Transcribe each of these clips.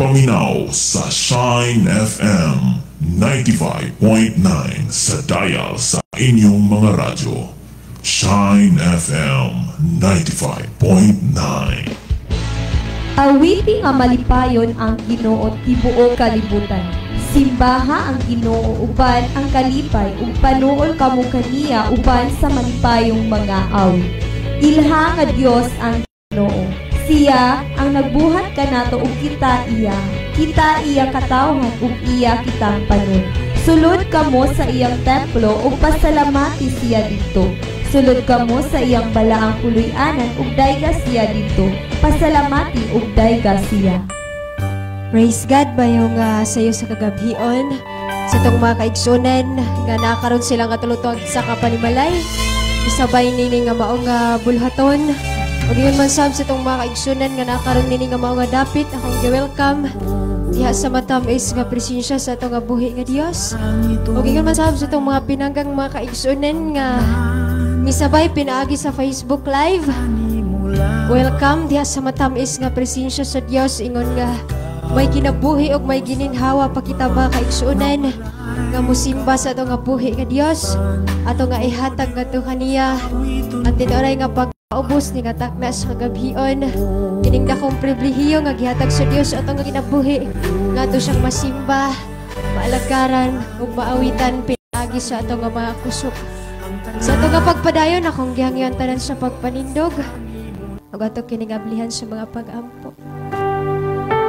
paminaw sa Shine FM 95.9 sa dial sa inyong mga radyo. Shine FM 95.9. Awiti nga malipayon ang Ginoo tibuok kalibutan. Simbaha ang Ginoo uban ang kalipay ug panuol kamo kaniya uban sa malipayong mga awit. Ilha nga Dios ang Ginoo. Siya ang nagbuhat kanato ug kita iya katawhan ug iya kitang panon. Sulod kamo sa iyang templo ug pasalamati siya dito. Sulod kamo sa iyang balaang puloy-anan ug dayga siya dito. Pasalamati ug dayga siya. Praise God bayo nga sayo sa kagabhion sa tong mga kaigsunan nga nakaroon silang katulutog sa kapanimalay. Isabay nini nga mao nga bulhaton. Ug yun man sab sa tong mga kaigsunan nga nakaroon nini nga mao nga dapit akong gi-welcome diha sa matamis nga presensya sa atong nga buhi nga Dios. Ug yun man sab sa tong mga pinanggang mga kaigsunan nga misabay pinaagi sa Facebook Live. Welcome diha sa matamis nga presensya sa Dios ingon nga may ginabuhi ug may gininhawa pa kita ba kaigsunan nga musimba sa atong nga buhi nga Dios ato nga ihatag ngadto kaniya at tinuray nga pagpaubos ni nga takna sa kagabhion kining dakong pribilehiyo nga gihatag sa Dios atong nga kinabuhi nga ato siyang masimba maalagaran ug maawitan pinaagi sa atong nga mga kusog sa atong nga pagpadayon akong gihangyon tanan sa pagpanindog ug ato kining ablihan sa mga pag-ampo.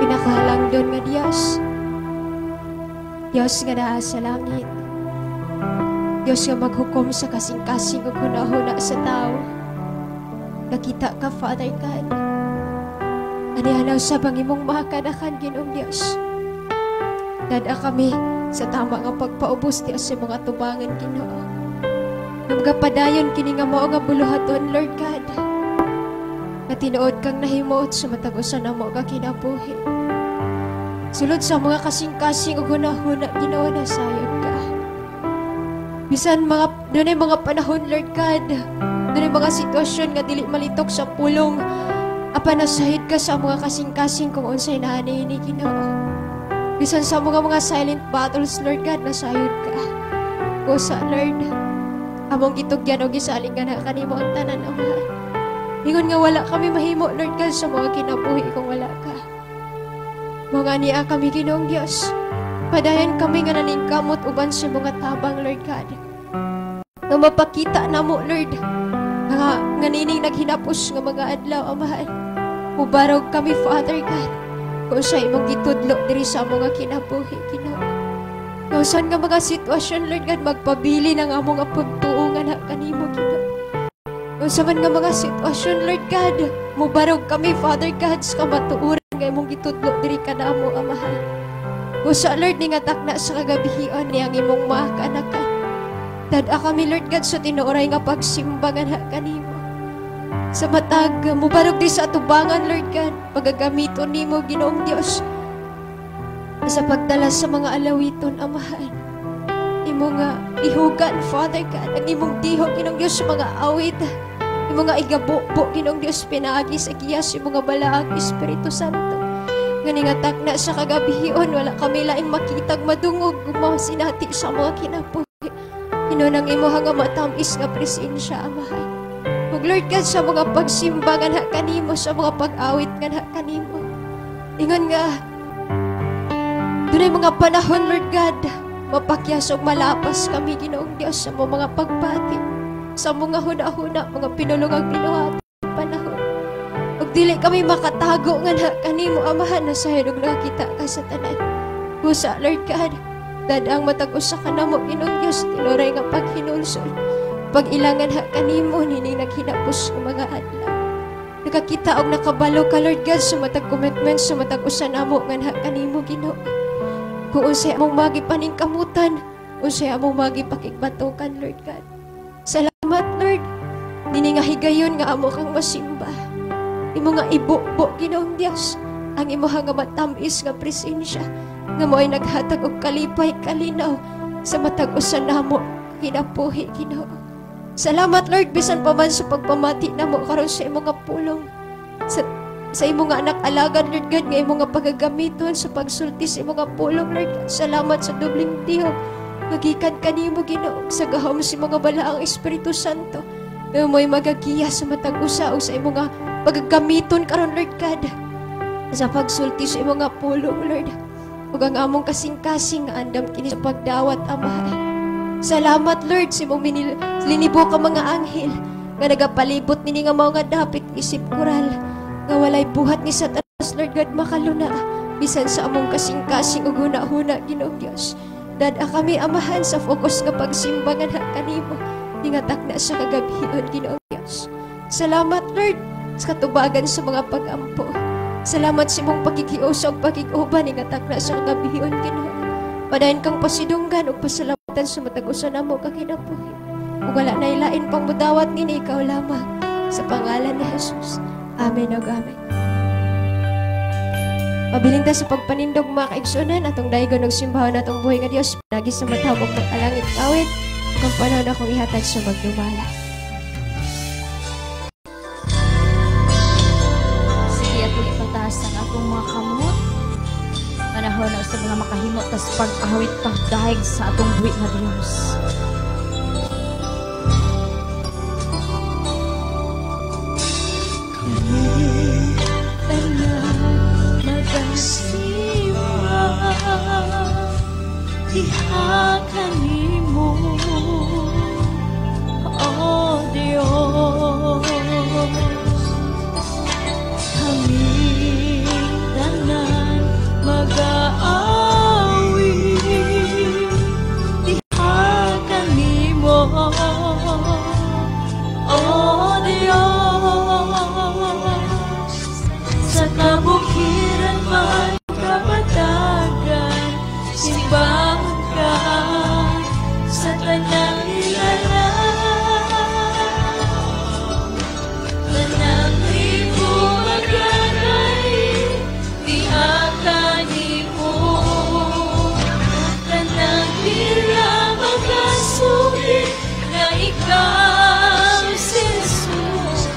Pinakahalang doon nga Diyos nga naa sa langit, Diyos nga maghukom sa kasing-kasing ug hunahuna sa tao. Nakita ka, Father God, anihanaw sa pangimong makakanakan, Ginoong Diyos. Nada kami sa tama nga pagpaubos Diyos sa mga tubangan, Ginoo. Namgapadayon kini nga mao nga buluhaton, Lord God. Nga tinuod kang nahimuot sa matagusan na mo ka kinabuhi. Sulod sa mga kasing-kasing ug hunahuna Ginoo na sayod ka. Bisan dunay mga panahon Lord God, dunay mga sitwasyon nga dili malitok sa pulong, apan nasahid ka sa mga kasing-kasing kung unsay naanay ni Ginoo. Bisan sa mga silent battles Lord God nasayod ka. Kusa Lord, among gitugyan og gisaling nga kanimo ang tanan Ama. Ingon nga wala kami mahimo, Lord God, sa mga kinabuhi kung wala ka. Mga niya kami, Ginoong Diyos. Padayon kami nga naningkamot uban sa mga tabang, Lord God. Nga mapakita na mo, Lord, nga nining naghinapos nga mga adlaw, Amahan. Mubarog kami, Father God, kung sa imong gitudlo diri sa mga kinabuhi, Ginoo. Kung saan nga mga sitwasyon, Lord God, magpabili ng among pagtuungan na kanimo, Ginoo. Kung saan nga mga sitwasyon, Lord God, mubarog kami, Father God, sa kamatuuran nga imong gitudlo diri ka na mo, Amahan. Kung sa Lord, ni nga takna sa kagabihian niyang imong makanakan. Dada kami, Lord God, sa tinuoray nga pagsimbangan ha kanimo. Sa matag, mubarog di sa atubangan, Lord God, pagagamito nimo, Ginoong Diyos. Sa pagdala sa mga alawiton, Amahan. Imo nga ihugan, Father God, ang imong tihok, Ginoong Diyos, sa mga awit. Imo nga igabubo, Ginoong Diyos, pinaagi sa kiyas, imo nga balaang Espiritu Santo. Nga nga takna sa kagabihion, wala kami laing makitag madungog, gumasinati sa mga kinabuhi. Inunang imo nga matamis nga presensya, Amahan. Ug Lord God, sa mga pagsimba nga na kanimo, sa mga pag-awit nga na kanimo. Ingon nga, dunay mga panahon, Lord God, mapakyas o malapas kami, Ginoong Diyos, sa mga pagbati, sa mga huna-huna, mga pinulungang binuhat, panahon. Ug dili kami makatago nga na kanimo, Amahan, na sayod ug nakita ka sa tanan. Husa, Lord God, dadang matag-usa ka na mo, Ginoong Diyos, tinuray nga paghinulsol. Pag-ilangan ha kanimo, nining naghinapos ng mga adlaw. Nakakita og nakabalo ka, Lord God, sa matag commitment, sa matag-usa na mo, nga na kanimo, Ginoo. Kung unsay among magipaning kamutan, unsay among magipakigbatongan, Lord God. Salamat, Lord. Dini nga higayon nga amo kang masimba. Imo nga ibubo, Ginoong Dios, ang imo nga matamis nga presensya, nga mo'y naghatag og kalipay kalinaw sa matag-usan namo kinabuhi, Ginoo. Salamat, Lord, bisan pa man sa pagpamati namo karon sa imo nga pulong. Sa sa imo nga anak alagad, Lord God, nga imo nga pagagamiton sa pagsulti sa imo nga pulong, Lord God. Salamat sa dubling tiyog. Magikan kanimo, Ginoo, sa gahom sa mga balaang Espiritu Santo. Nga mo'y magagiya sa matag usa o sa imo nga pagagamiton karon, Lord God, sa pagsulti sa imo nga pulong, Lord. Ug ang among kasing-kasing nga andam kini sa pagdawat, Ama. Salamat, Lord, sa imong linibo ka mga anghel nga nagapalibot nini nga mga dapit isip kural nga walay buhat ni Satanas, Lord God, makaluna bisan sa among kasing-kasing ug huna-huna, Ginoong Dios. Dada kami, Amahan, sa focus nga pagsimba nga kanimo ningatak na sa kagabion, Ginoong Dios. Salamat, Lord, sa katubagan sa mga pag-ampo. Salamat sa imong pagkikiusog, pagkikuban ningatak na sa kagabion, Ginoo. Padayon kang pasidunggan ug pasalamatan sa matag-usa namo ka kinabuhi. Ug wala na ilain pang budawat nini ikaw lamang, sa pangalan ni Jesus. Amen ug amen. Mabiling ta sa pagpanindog mga kaigsunan atong daygon og simbahan atong buhay nga Dios pinagi sa matawag magkalangit awit kung panahon akong ihatag sa magdumala. Sige atong ipataas ang atong mga kamot. Panahon na sa mga makahimot tas pag-awit pagdahig sa atong buhay nga Dios. Diha kanimo, oh Dios, kami tanan mag-aawi. Diha kanimo, oh Dios, sa kabukiran man kapatagan, simbahan ka sa tanang hilala. Tanang libo magagay, di akanimo. Tanang tira magkasugit na ikaw, Jesus.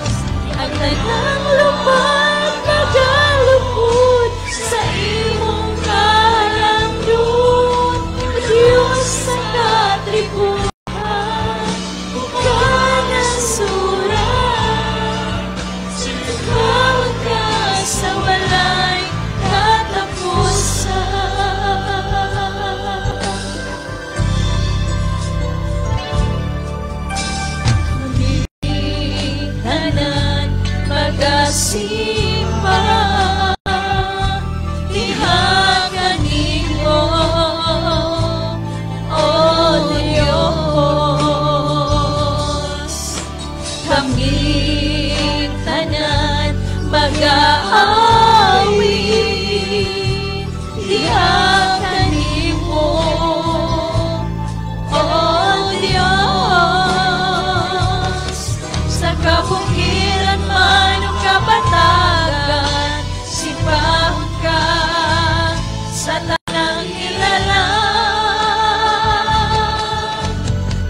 Ang tanang lupa't nagalupod sa imong kalamdon. Diyos sa katribuhan, bukan ang surat. Sinagawag ka sa walay katapusan. Kami tanan mag-asimba, diha kanimo, oh Dios. Kami tanan mag-aawi, diha kanimo, oh Dios. Sa kabukiran man o kapatagan, simbahan ka sa tanang hilala.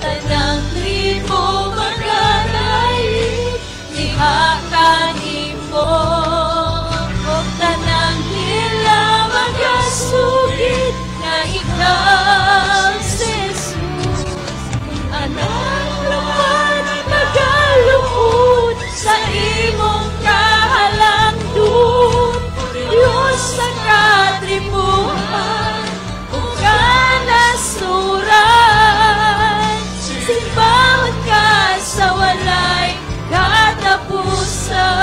Tanang tribo magagay, diha kanimo. O tanang hila magasugit na ikaw, Jesus. Anak naman magalupod sa imong kahalangdon. Diyos sa katribuhan, ug kanasuran. Simbahan ka sa walay katapusan.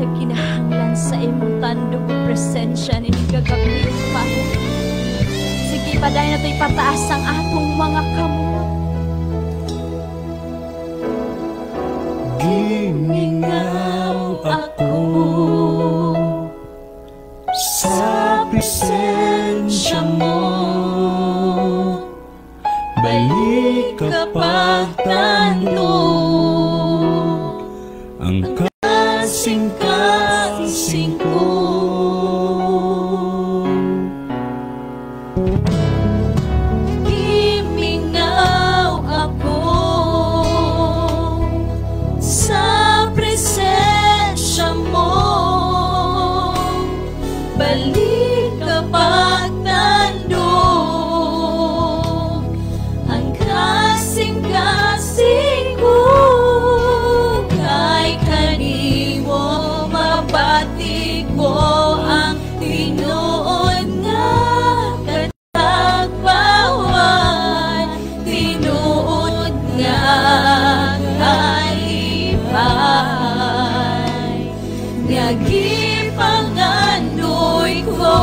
Nagkinahanglan sa imong tandog o presensya ni gagabi pa. Sige, paday na ito'y pataas ang atong mga kamot. Gimingaw ako sa presensya mo. Balik kapag tandog ang kasing-kasing ko. Gimingaw ako sa presensya mo. Balik kapag tandog ang kasing-kasing ko. Kay kanimo mabati ko ang tinuod nga katagpawan, tinuod nga kalipay. Nagipangandoy ko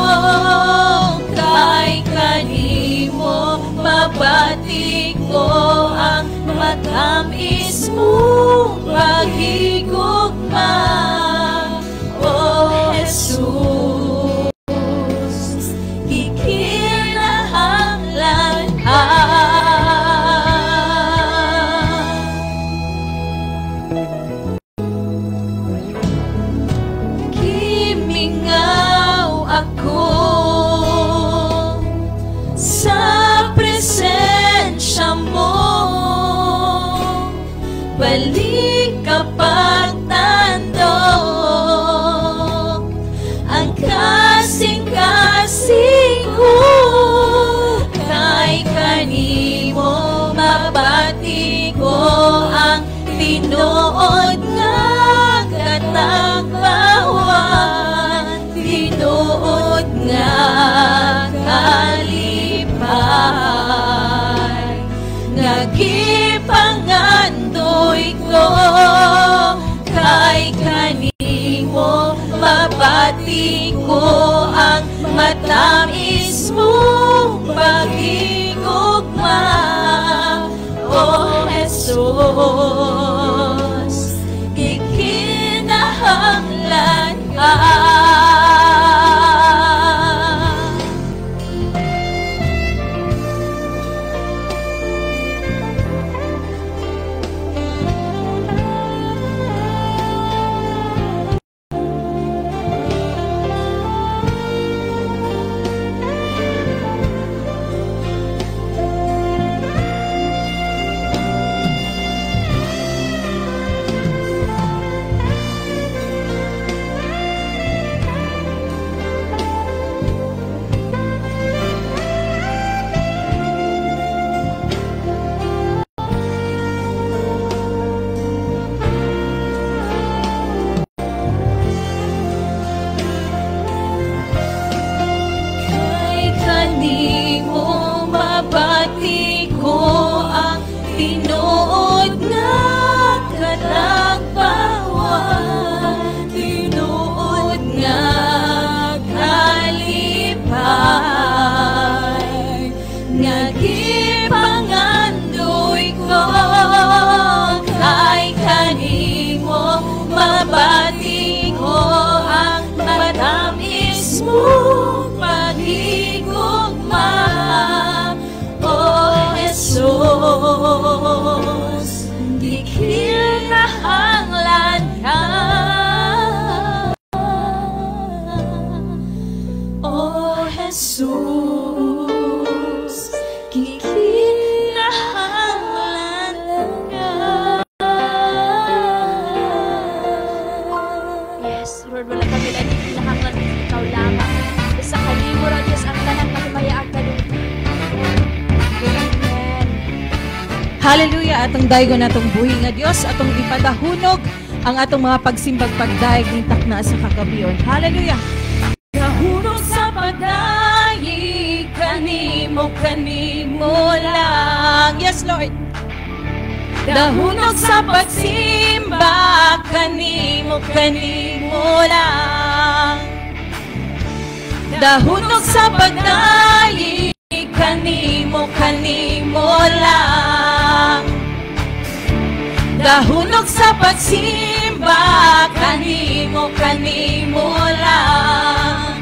kay kanimo mabati ko ang matamis mong paghigugma, O Jesus. Ikinahanglan gimingaw ako sa presensya mo. Balik kapag tandog ang kasing-kasing ko. Kay kanimo mabati ko ang tinuod nga katagpawan, tinuod nga kalipay. Nagipangandoy ko kay kanimo mabati ko ang matamis mong paghigugma, O Jesus. Ikinahanglan kay kanimo mabati ko ang tinuod nga katagpawan, tinuod nga kalipay. Nagipangandoy ko kay kanimo mabati ko ang matamis mong paghigugma, O Jesus. Ikinahanglan ka, O Jesus. Ikinahanglan ka. Yes, Lord, wala kami lang kinahanglan ikaw lamang. Isa kanimo ra Diyos ang tanan mahimayaag ka dito. Amen. Hallelujah! Atong daygo na atong buhi nga Dios, atong ipadahunog ang atong mga pagsimbag pagdaig ng takna sa kagabion. Hallelujah! Nahurog sa pagdaig kanimo lang. Yes, Lord! Dahunog sa pagsimba, kanimo lang. Dahunog sa pagdalig, kanimo lang. Dahunog sa pagsimba, kanimo lang.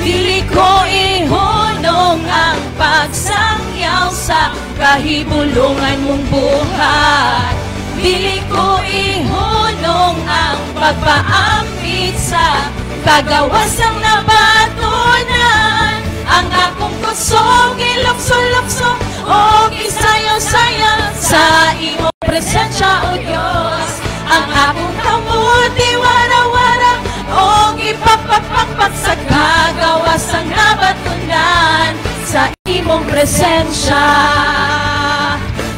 Dili ko ihunong ang pagsangyaw sa kahibulungan mong buhat. Dili ko ihunong ang pagpaampit sa kagawasang nabatunan. Ang akong kusog ilukso-lukso o isayo-sayo sa iyong presensya, O Diyos. Ang akong kamot iwara-wara o ipapapakpak sa kagawasang nabatunan. Sa imong presensya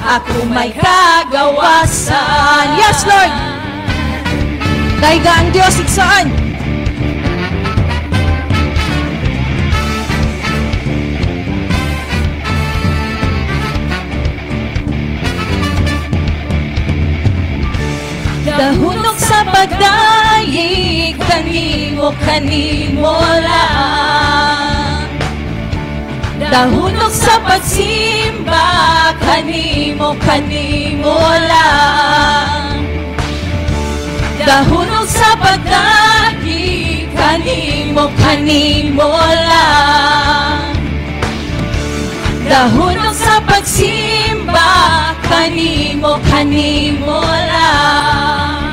ako may kagawasan. Yes, Lord! Daiga ang Diyos, iksaan! Dahunog sa pagdaig, kanimo lang. Dahunog sa pagsimba, kanimo lang. Dahunog sa pagdaig, kanimo lang. Dahunog sa pagsimba, kanimo lang.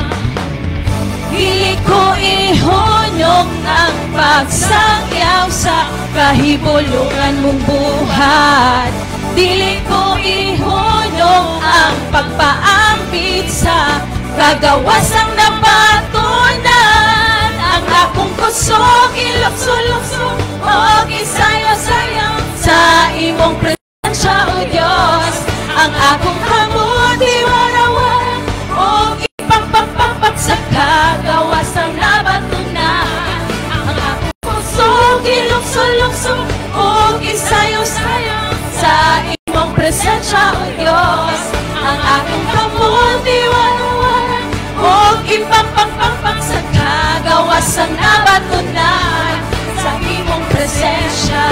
Dili ko ihunong ang pagsangyaw sa kahibulungan mong buhat. Dili ko ihunong ang pagpaampit sa kagawasang nabatunan. Ang akong kusog ilukso-lukso o isayo-sayo sa imong presensya, O Diyos. Ang akong kamot iwara-wara o ipagpagpagpag sa kagawasang nabatunan. Ang akong pusong ilukso-lukso o isayo-sayo sa imong presensya, O Diyos. Ang akong kamot iwara-wara o ipagpagpagpag sa kagawasang nabatunan. Sa imong presensya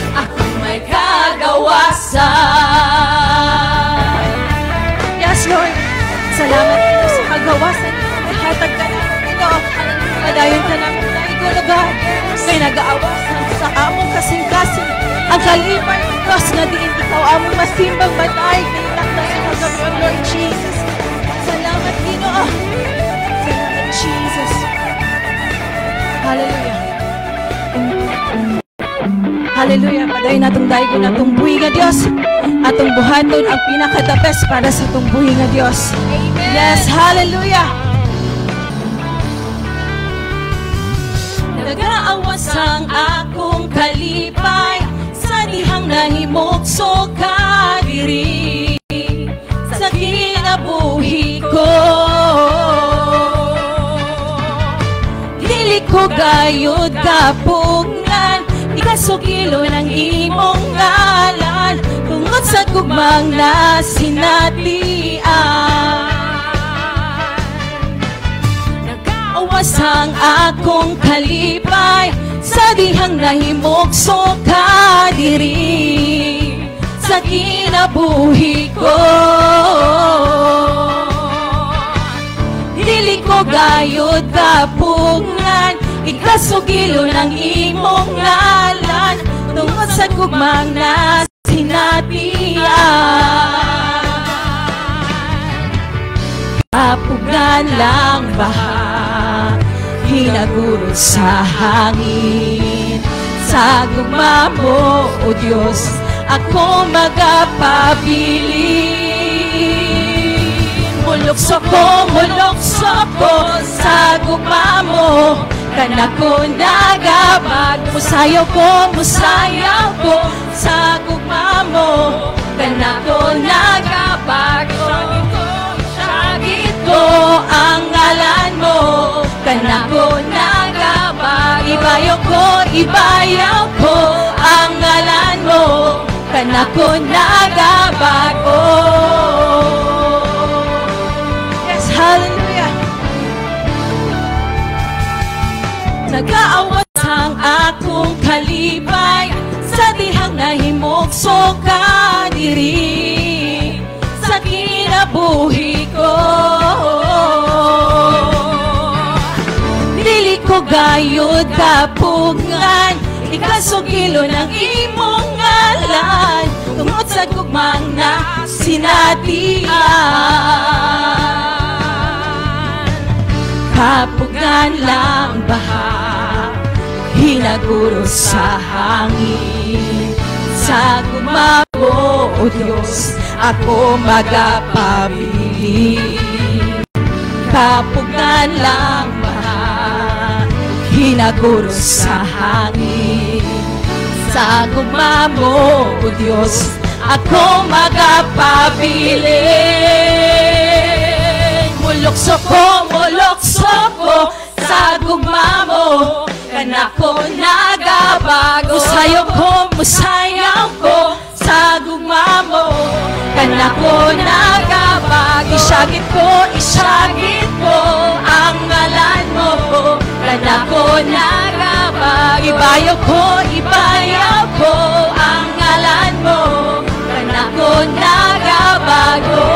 ako may kagawasan. Yes, Lord. Salamat dito sa kagawasan. Ihatag ka namin ito. Padayon ka namin na igulugan. Kaya nag-aawasan sa among kasing-kasing. Ang kalipay ng Diyos na diin ikaw among masimbang batay. Kaya sa kagabi, Lord Jesus. Salamat dito. Salamat, Jesus. Hallelujah. Hallelujah. Padayon natong daigo natong buhi nga Diyos. Atong buhaton ang pinaka-the best para sa atong buhi nga Diyos. Amen. Yes, hallelujah. Nagaawas ang akong kalipay sa dihang nahimokso ka diri sa kinabuhi ko. Dili ko gayud kapungan, ikasugilo ng imong ngalan tungod sa gugmang na sinatian. Nag-aawas ang akong kalipay sa dihang nahimokso ka diri sa kinabuhi ko. Dili ko gayud kapungan, ikasugilo ng imong ngalan tungod sa gugmang na sinatian. Kapugan lang baha, hinaguro sa hangin. Sa gugma mo, O Diyos, ako magapabilin. Mulukso ko sa gugma mo, kanako nagabag. Musayaw ko sa gugma mo, kanako nagabag. Sagit ko ang ngalan mo, kanako nagabag. Ibayaw ko ang ngalan mo, kanako nagabago. Yes, hallelujah. Nagaawat ang akong kalipay sa dihang nahimukso ka diri sa kinabuhi ko. Dili ko gayud kapungan, ikasugilo ng imong ngalan, tungod sa gugmang na sinatian. Kapugan lang baha, hinaguro sa hangin, sa gumamo, O Diyos, ako magapabili. Kapugan lang baha, hinaguro sa hangin, sa gumamo, O Diyos, ako magapabili. Mulokso ko sa gumamo, kanako nagabago. Musayaw ko sa gumamo, kanako nagabago. Isyagit ko ang ngalan mo, kanako nagabago. Ibayaw ko ang ngalan mo, kanako nagabago.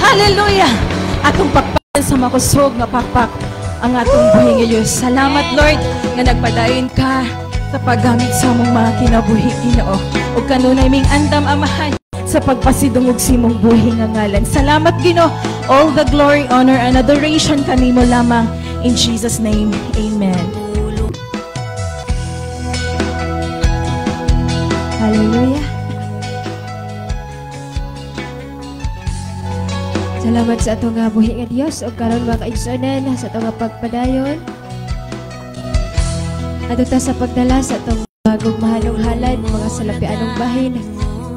Hallelujah! Atong pakpakan sa makusog nga pakpak ang atong buhi ngayon. Salamat, Lord, nga nagpadayon ka sa paggamit sa mong mga kinabuhi, Ginoo. O kanunay ming andam amahan sa pagpasidungog simong buhi nga ngalan. Salamat, Ginoo. All the glory, honor, and adoration kanimo lamang. In Jesus' name, Amen. Hallelujah. Salamat sa atong nga buhi nga Dios ug karon mga kaigsuonan sa atong nga pagpadayon. Adto ta sa pagdala sa atong gugmahanong halad mga salapianong bahin.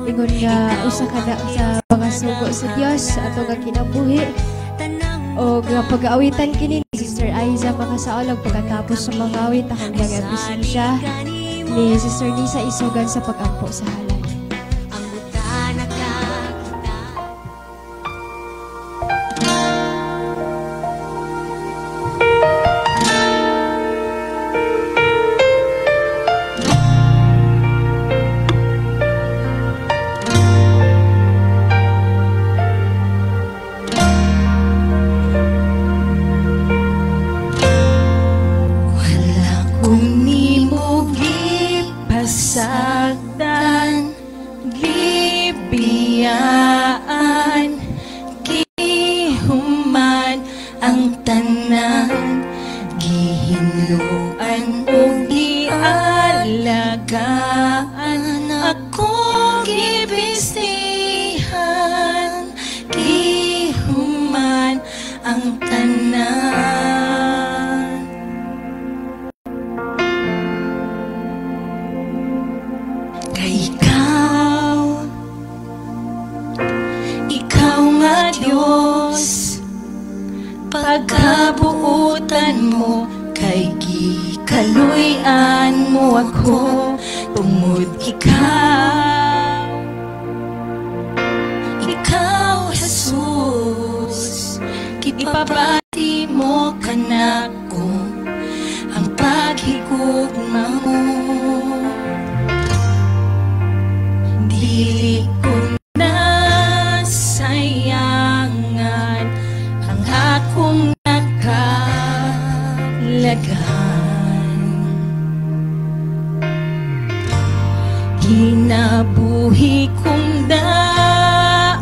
Ingon nga usa ka na sa mga sugo sa Dios sa atong nga kinabuhi. O nga pag-aawitan kini ni Sister Aiza makasaolag pagkatapos sa mga awit akong mga bisnisya ni Sister Nisa isugan sa pag-ampo sa halad. Sakdan, libiyaan, gihuman ang tanan, gihinluan o gialagaan, akong gibisihan, gihuman ang tanan. Ikaw nga Diyos, pagkabuutan mo, kay gikaluyan mo ako, tungod ikaw. Ikaw, Jesus, ipabati mo kanako ang paghigugma mo. Dili ko nasayangan ang akong nakalaghan. Kinabuhi kong dautan,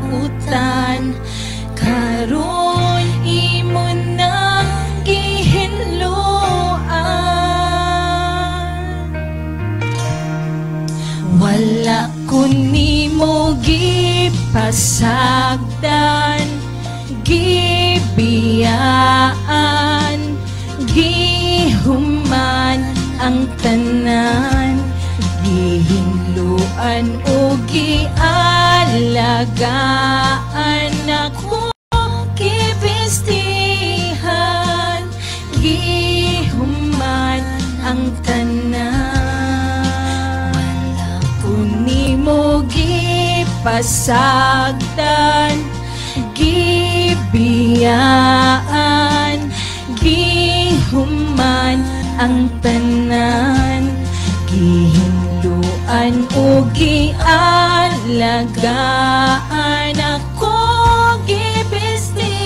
karon imo na gihinluan. Wala ko nimo gipasagdan, gibiyaan, gihuman ang tanan, gihinluan. Gihinluan o gialagaan ako, gibistihan, gihuman ang tanan. Kuni mo gipasagdan, gibiyaan, gihuman ang tanan. Gihinluan o gialagaan ako, gibistihan,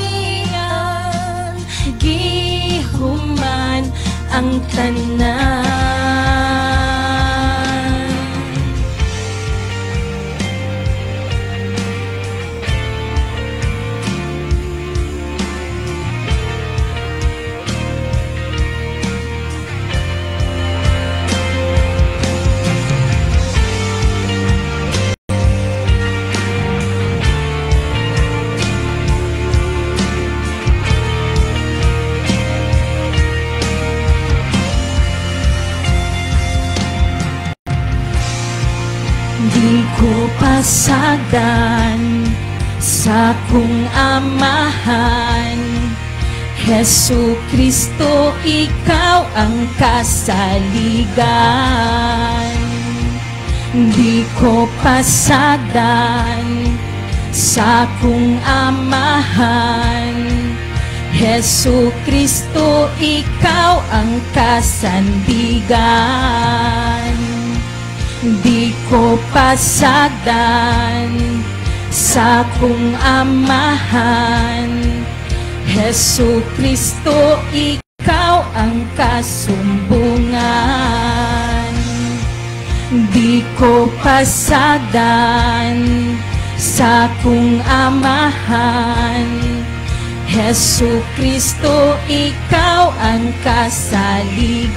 gihuman ang tanan. Di ko pasagdan sa kung amahan, Hesu Kristo, ikaw ang kasaligan. Di ko pasagdan sa kung amahan, Hesu Kristo, ikaw ang kasandigan. Di ko pasagdan sa kung amahan, Hesu Kristo, ikaw ang kasumbungan. Di ko pasagdan sa kung amahan, Hesu Kristo, ikaw ang kasaligan.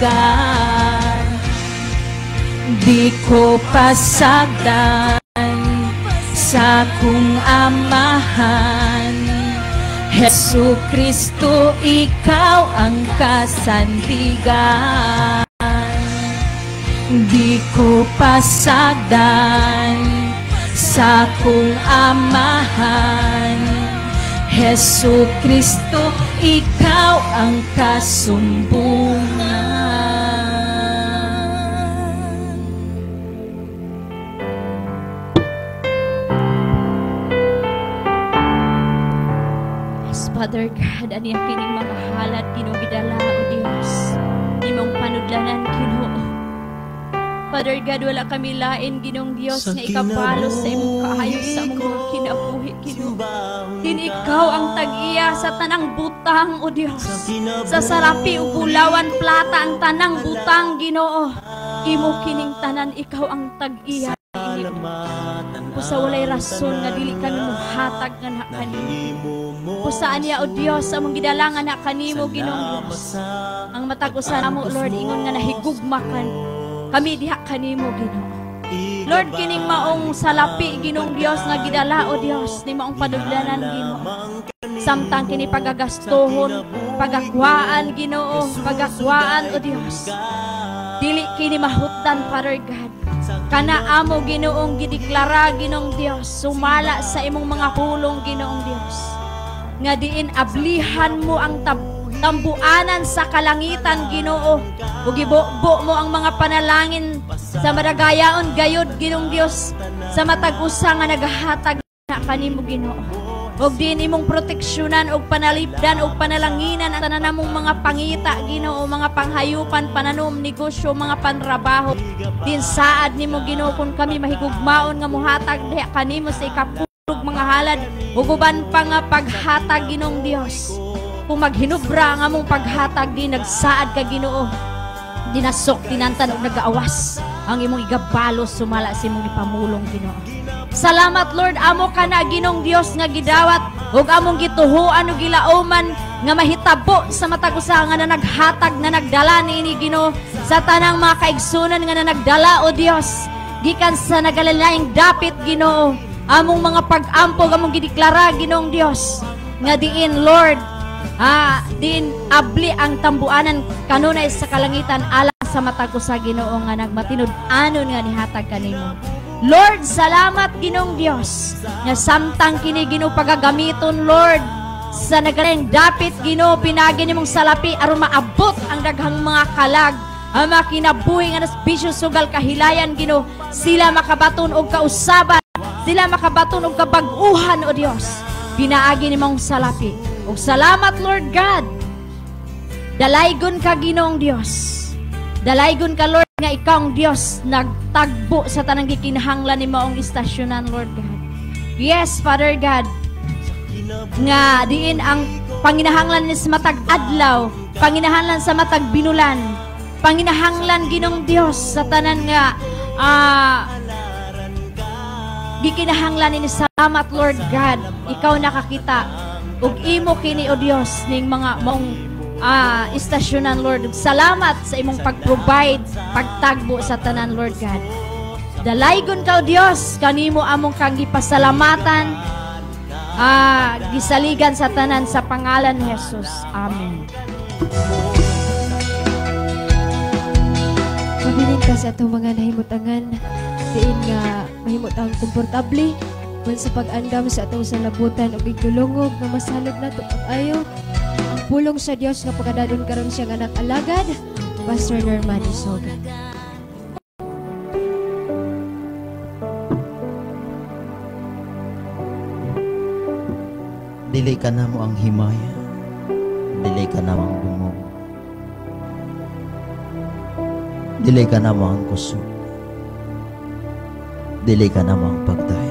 Di ko pasagdan sa kung amahan, Hesu Kristo, ikaw ang kasandigan. Di ko pasagdan sa kung amahan, Hesu Kristo, ikaw ang kasumbungan. Father God, ani ang kining mga halat kinugidala o Dios, imong panudlanan Ginoo. Father God, wala kami lain Ginong Dios nga ikapalo sa imong kaayo sa among mga kinabuhi Ginoo. Din ikaw ang tag-iya sa tanang butang o Dios. Sa sarapi o bulawan plata ang tanang butang Ginoo. Imo kining tanan, ikaw ang tag-iya. Pusa walay rason nga dili kami muhatag nga na kanimo. Pusaan niya o Dios among gidalangan na kanimo Ginoong Dios. Ang matag-usan namo Lord, ingon nga nahigugmakan kami diha kanimo Ginoo. Lord, kining maong salapi Ginoong Dios nga gidala o Dios ni maong padudlanan Ginoo. Samtang kini pagagastohon, pagakwaan Ginoo, pagakwaan o Dios. Dili kini mahutdan Father God. Kana amo Ginoong gideklara Ginoong Dios, sumala sa imong mga pulong Ginoong Dios. Nga diin ablihan mo ang tambuanan sa kalangitan Ginoo. Ug gibubo mo ang mga panalangin sa madagayaon gayud Ginoong Dios sa matag usa nga nagahatag na kanimo Ginoo. Ug diin imong proteksyonan ug panalipdan ug panalanginan ang tanan namong mga pangita Ginoo, mga panghayupan, pananom, negosyo, mga panrabaho. Din saad nimo Ginoo kun kami mahigugmaon nga muhatag diha kanimo sa ikapulog mga halad ug uban pa nga paghatag Ginoong Dios. Kung maghinubra nga mong paghatag di nagsaad ka Ginoo, dinasok tinantan ug nagaawas ang imong igabalos sumala sa imong ipamulong Ginoo. Salamat Lord, amo ka na Ginoong Dios nga gidawat ug among gituhuan ug gilauman nga mahitabo sa matag usa nga naghatag na nagdala niini Ginoo sa tanang mga kaigsunan nga nagdala o Dios gikan sa nagalalayang dapit Ginoo. Among mga pag-ampog among gideklara Ginoong Dios nga diin Lord, din abli ang tambuanan kanunay sa kalangitan alang sa matag usa Ginoo nga nagmatinud anon nga nihatag kanimo. Lord, salamat Ginong Dios. Nga samtang kini Ginoo pagagamiton, Lord, sa nagaling dapit Ginoo pinagi nimong salapi aron maabot ang daghang mga kalag, ang mga kinabuhi nga nasbisyo sugal kahilayan Ginoo. Sila makabaton og kausaban, sila makabaton og kabag-uhan o Dios. Pinaagi nimong salapi. Og salamat Lord God. Dalaygon ka Ginoong Dios. Dalaygon ka Lord nga ikaw ang Dios nagtagbo sa tanang gikinahanglan ni maong istasyonan, Lord God. Yes, Father God. Nga diin ang panginahanglan ni sa matag adlaw, panginahanglan sa matag binulan, panginahanglan Ginong Dios sa tanan nga gikinahanglan ni salamat Lord God. Ikaw nakakita ug imo kini o Dios ning mga maong istasyonan, Lord. Salamat sa imong pag-provide, pagtagbo sa tanan, Lord God. Dalaygon ka, o Dios, kanimo among kang gipasalamatan, gisaligan sa tanan sa pangalan ni Jesus. Amen. Mabilin ka sa itong mga nahimutangan, diin nga mahimutang komportable, man sa pag-andam sa itong salabutan o bigdulungog na masalog na ito pag-ayo. Pulong sa Dios nga pagkadadon karon siyang anak alagad, Pastor Norman Isoga. Dili ka na mo ang himaya, dili ka na mo ang bumog, dili ka na mo ang kusog, dili ka na mo ang pagtay.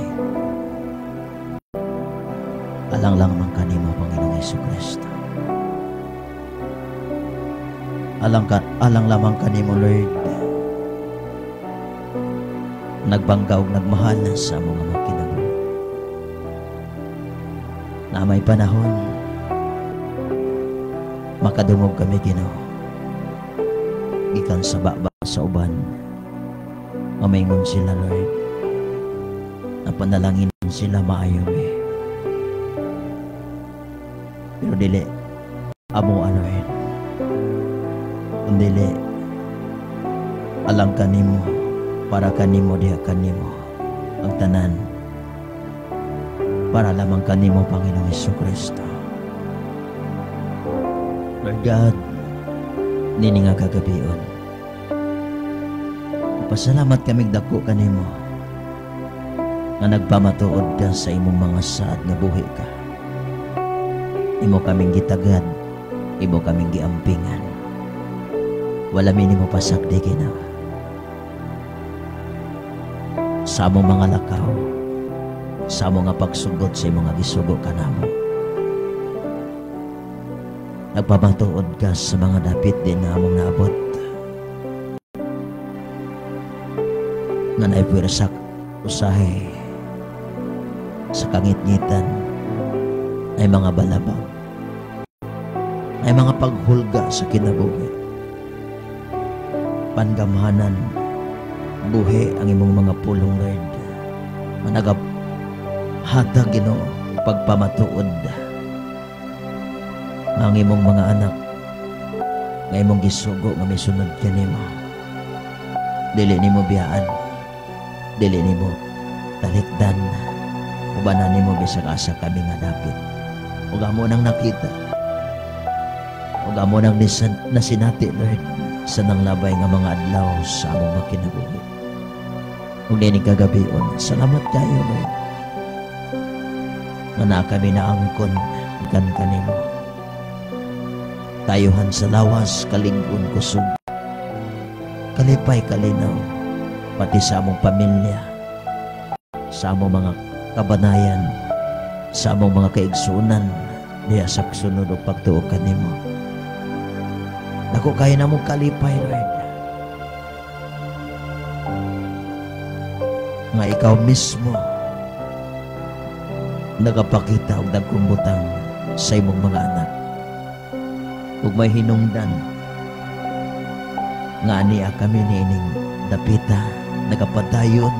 Alang lang man kanimo Panginoong Jesucristo. Alang lamang kanimo Lord, nagbangga ug nagmahal sa mga makinabuhi. Na may panahon makadungog kami Ginoo gikan sa baba sa uban, mamaingon sila Lord, napanalangin sila maayo pero dili amo Lord, dili alang kanimo, para kanimo diha kanimo ang tanan, para lamang kanimo Panginoong Jesucristo. Lord God, nini nga kagabion, pasalamat kaming dako kanimo nga nagpamatuod ka sa imong mga saad nga buhi ka. Imo kaming gitagad, imo kaming giampingan. Wala minimo pasagdi Ginoo sa among mga lakaw, sa among nga pagsugod sa imong nga gisugo kanamo. Nagpamatuod ka sa mga dapit din na among naabot, nga naipwirsak usahay sa kangit-ngitan ay mga balabang, ay mga paghulga sa kinabuhi. Pangamhanan buhi ang imong mga pulong Lord, managap hatag Ginoo pagpamatuod ang imong mga anak nga imong gisugo nga misunod kanimo. Dili nimo biyaan, dili nimo talikdan, ubanan nimo bisag asa kami nga dapit. Ug amo nang nakita, ug amo nang nasinati Lord sa nang labay nga mga adlaw sa among makinabuhi. Ug dinig kagabion, salamat kayo Lord nga naa kami naangkon kan kanimo. Tayuhan sa lawas, kaliggon kusog, kalipay kalinaw, pati sa among pamilya, sa among mga kabanayan, sa among mga kaigsunan, diya sa sunod o pagtuo kanimo. Dako kayo na mong kalipay Lord, nga ikaw mismo nagapakita og nagkumbutang sa imong mga anak, ug may hinungdan nga aniya kami niining dapita nagapadayon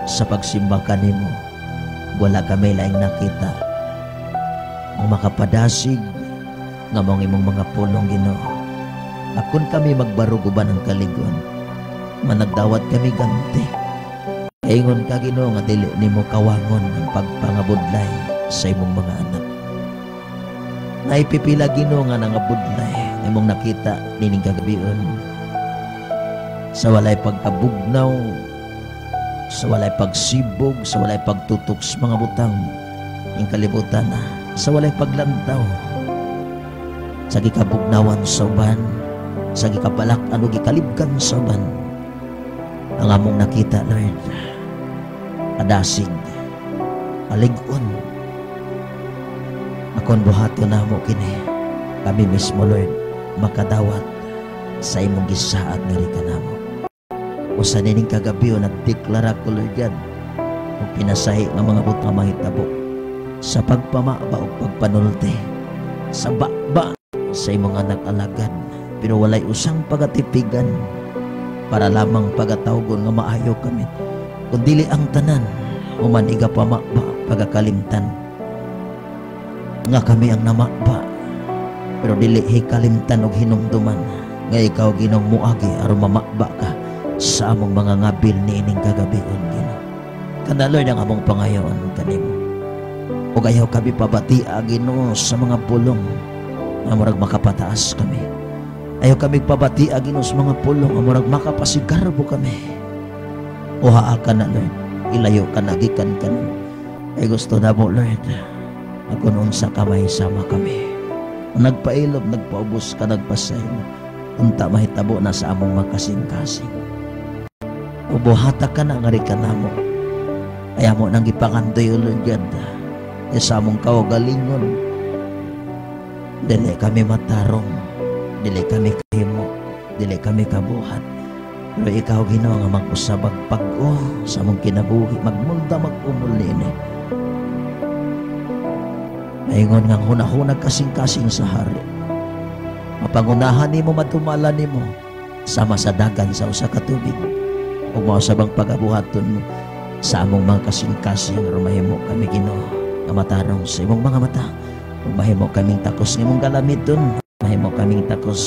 sa pagsimba kanimo. Wala kami laing nakita ang makapadasig nga mong imong mga pulong Ginoo. Akon kami magbarog uban ng kaligon, managdawat kami ganti Kaingon ka Ginoo nga dili nimo kawangon ang pagpangabudlay sa imong mga anak. Naipipila Ginoo nga nangabudlay imong nakita nining kagabion. Sa walay pagkabugnaw, sa walay pagsibog, sa walay pagtutok sa mga butang ing kalibutan, sa walay paglantaw, sa gikabugnawan sa uban, sa gikapalak-an o gikalibkan sa uban, ang among nakita, Lord, adasig, alig-on, akon buhato na mo kini, kami mismo, Lord, makadawat sa imong gisaad nga rika namo. O sa nining kagabi o nagdeklara ko, Lord God, kung pinasahi ng mga butang mahitabo sa pagpamaba o pagpanulti, sa bakba sa imong anak alagad, pero walay usang pagatipigan para lamang pagatawgon nga maayo kami, kundili ang tanan human iga pamaba pagakalimtan nga kami ang namakba, pero dili hikalimtan og hinumduman nga ikaw Ginong muagi aron mamakba ka sa among mga ngabil niining kagabion Ginoo. Kana Lord ang among pangayoon kanimo. Ug ayaw kami pabatia Ginoo sa mga pulong nga murag makapataas kami. Ayaw kami pabatia Ginoo sa mga pulong nga murag makapasigarbo kami. Uhaa ka na Lord, ilayo ka na gikan ka na. Ay gusto na mo Lord, kung unsa ka mahisama kami. Nagpailob, nagpaubos ka, nagpasaylo, unta mahitabo na sa among makasing-kasing. Ubuhata ka na nga rika namo. Kaya mo nang ipangandoy Lord God sa among kaugalingon. Dili kami matarong, dili kami kahimo, dili kami kabuhat. Pero ikaw Ginoo nga mag-usabag pag-o sa among kinabuhi, magmunda mag-umol niini. Maingon nga hunahunag kasing-kasing sa hari. Mapangunahan nimo, matumala nimo sama sa dagan sa usa ka tubig. Ug mao sabang pagabuhaton mo sa among mga kasing-kasing aron mahimo kami Ginoo nga matarong sa imong mga mata. Ug mahimo kaming takos ng imong galamiton, mahimo kaming takos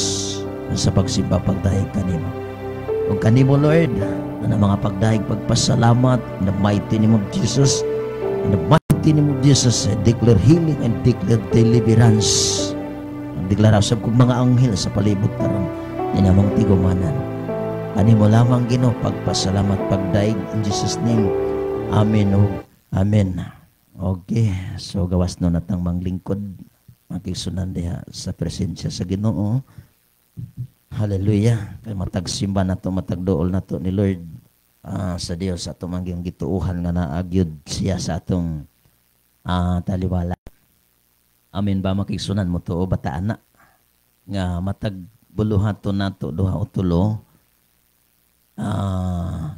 sa pagsimba pagdahig kanimo. Ug kanimo Lord, na mga pagdahig pagpasalamat in the mighty name of Jesus. In the mighty name of Jesus, I declare healing and declare deliverance. Ang deklarasyon kong mga anghel sa palibot karon ninamong tigumanan. Kanimo lamang Ginoo pagpasalamat pagdaig in Jesus name. Amen. Amen. Okay, so gawas no natang manglingkod makisunan diha sa presensya sa Ginoo. Hallelujah. Kay matagsimba nato, matagduol nato ni Lord sa Dios ato mangyong gituuhan nga naagyud siya sa atong taliwala. Amen ba makisunan mo to o bataan na nga matag buluhaton nato duha o tulo.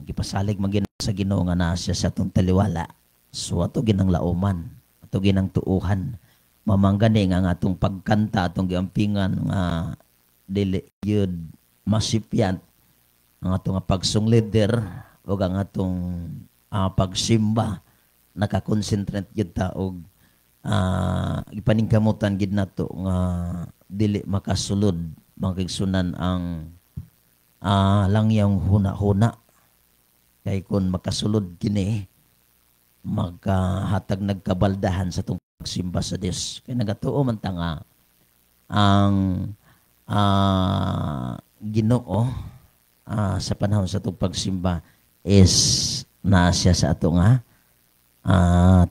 Gipasalig magina sa Ginoo nga naa siya sa atong taliwala. So ato ginang lauman, ato ginang tuuhan. Mamanggani nga atong pagkanta, atong giampingan nga dili yun masipyan ang atong pagsungleader o ang atong pagsimba. Nakakonsentrate yun ta og ipaningkamutan gid nato nga dili makasulod makigsunan ang langyang huna-huna. Kay kun makasulod kini, magkahatag nagkabaldahan sa itong pagsimba sa Diyos. Kaya nagatuo man ta nga ang Ginoo sa panahon sa itong pagsimba is naa siya sa ato nga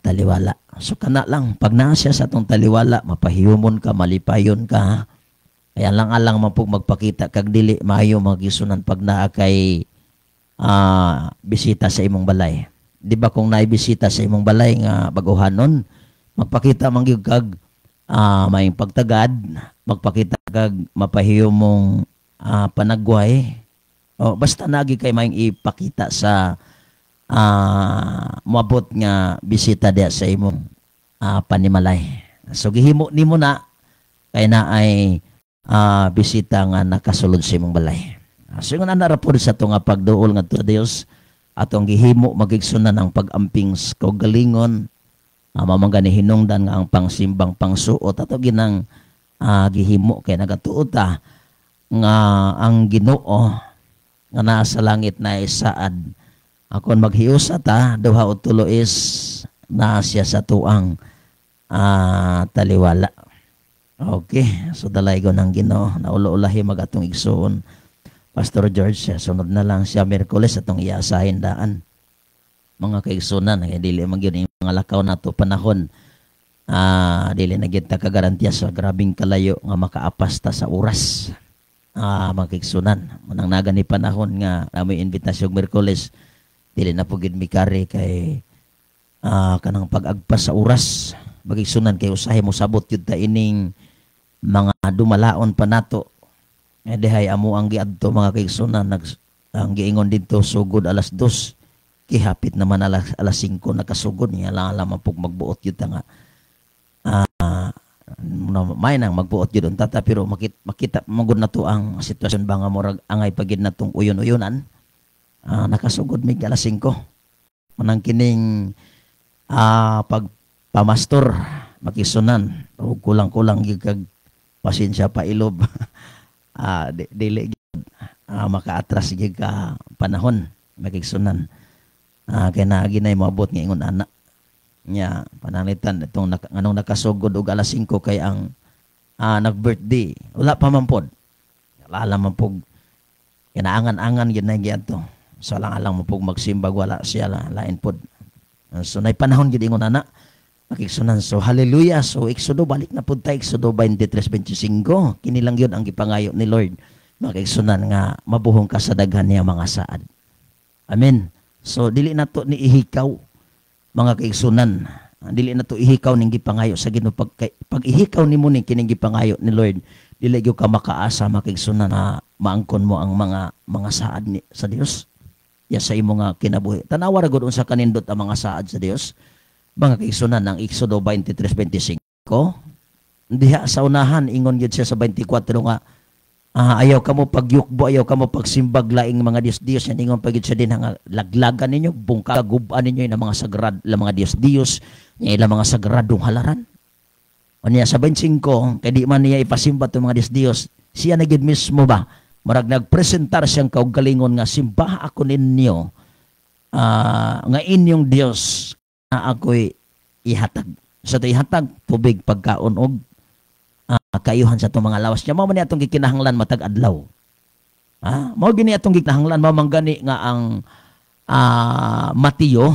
taliwala. So kana lang, pag naa siya sa atong taliwala, mapahiyumon ka, malipayon ka. Kaya lang alang mapug magpakita kag dili maayo magisunan pag naa kay bisita sa imong balay. Di ba kung naibisita sa imong balay nga baguhanon, magpakita man gyud kag may pagtagad, magpakita kag mapahiyumong panagway. O basta nagi kay may ipakita sa moabot nga bisita diya sa imong panimalay. So gihimo nimo na kay na ay bisita nga nakasulod sa imong balay. So nga narapod sa itong pagduol nga to Dios, atong gihimo magigsunan ang pag-amping sa kaugalingon, mamangani hinungdan nga ang pangsimbang pangsuot, ato ginang gihimo kay nagatuo ta nga ang Ginoo nga nasa langit na isaad Akon maghiusa ta, duha o tulo is na siya sa tuang taliwala. Okay, so dalay ko ng Ginoo, naulo-ulahi magatong igsuon. Pastor George, sunod na lang siya Miyerkules atong iaasahin daan. Mga kaigsunan, dili man gyud yung mga lakaw nato panahon. Dili na gyud ta kagarantiya sa grabing kalayo nga makaapas ta sa oras. Mga kaigsunan, manang nagani panahon nga namoy invitasyon Miyerkules, dili na po gyud mikari kay kanang pag-agpas sa oras. Magigsunan kay usahay mo sabot yun ta ining mga dumalaon pa nato. Dihay amo ang giadto mga kaigsunan, ang giingon dito sugod alas 2. Kihapit naman alas 5 nakasugod niya lang mapug magbuot yun ta nga. May nang magbuot yun tata, pero makita magud na to ang sitwasyon ba nga murag angay pagid na tong uyon-uyonan. Nakasugod mig alas 5. Manang kining pagpamastor makisunan o kulang-kulang gigag pasensya pa ilob. Dili makaatras gig ka panahon makigsunan. Kaya naagi na moabot nga ingon anak nya pananglitan itong anong nakasugod og alas 5 kay ang nag-birthday wala pa man pod. Wala man pog kinaangan-angan gid na giadto. So lang mo pog magsimbag wala siya lain pod. So nay panahon gid ingon ana makigsunan. So hallelujah. So Exodo balik na pud ta Exodo 23:25. Kini lang yun ang gipangayo ni Lord. Makigsunan nga mabuhong ka sa daghan niya mga saad. Amen. So dili na to ni ihikaw mga kaigsunan. Dili na to ihikaw ning gipangayo sa Ginoo. Pag ihikaw nimo ning kining gipangayo ni Lord, dili gyud ka makaasa makigsunan na maangkon mo ang mga saad sa Dios. Ya sa imo nga kinabuhi. Tanawa ra gud unsa kanindot ang mga saad sa Dios. Mga kaigsunan ng Exodo 23:25. Diha sa unahan ingon gyud siya sa 24 nga ayaw kamo pagyukbo, ayaw kamo pagsimbag laing mga Dios-Dios. Yan ingon pagid siya din nga laglagan ninyo, bungkagubaan ninyo yung mga sagrad, mga Dios-Dios, yung ilang mga sagradong halaran. O niya sa 25, kaya di man niya ipasimba itong mga Dios-Dios, siya na gid mismo ba? Marag nagpresentar siyang kaugalingon nga simbaha ako ninyo nga inyong Dios na ako'y ihatag. Sa ito ihatag, tubig, pagkaon og kayuhan sa itong mga lawas niya. Mao man niya itong gikinahanglan matag adlaw. Mao gini itong gikinahanglan, mao man gani nga ang Mateo,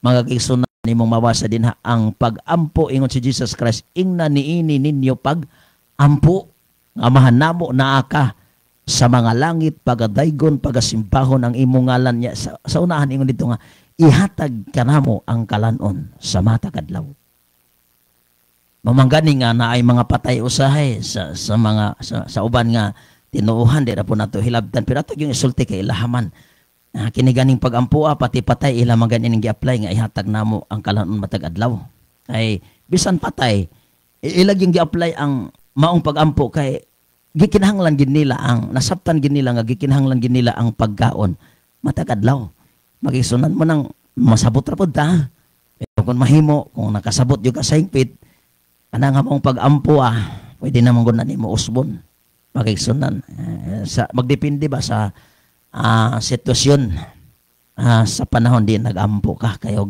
mga kaigsunan nimong mabasa din ang pag-ampo ingon si Jesus Christ, ingna niini ninyo pag-ampo nga mahanamo naa ka sa mga langit, pagadaygon, pagasimbahon ang imong ngalan niya. Sa unahan ingon dito nga, ihatag kanamo ang kalanon sa matag adlaw. Mamanggani nga na ay mga patay usahay sa uban nga tinuuhan di ra po nato hilabtan, pero ato yung isulti kay ilahaman. Kiniganing pag-ampua pati patay ila maganin gi-apply nga ihatag namo ang kalanon matag adlaw. Ay bisan patay ilag yung gi-apply ang maong pag-ampo kay gikinahanglan gid nila ang nasabtan gid nila nga gikinahanglan gid nila ang pagkaon matag adlaw. Magisunan mo nang masabot ra pud ta. Pero kung mahimo, kung nakasabot yung ka sa hingpit, kanang mong pag-ampo pwede naman gud na nimo usbon. Magigsunan. Magdepende ba sa sitwasyon. Sa panahon di nag-ampo ka. Kayo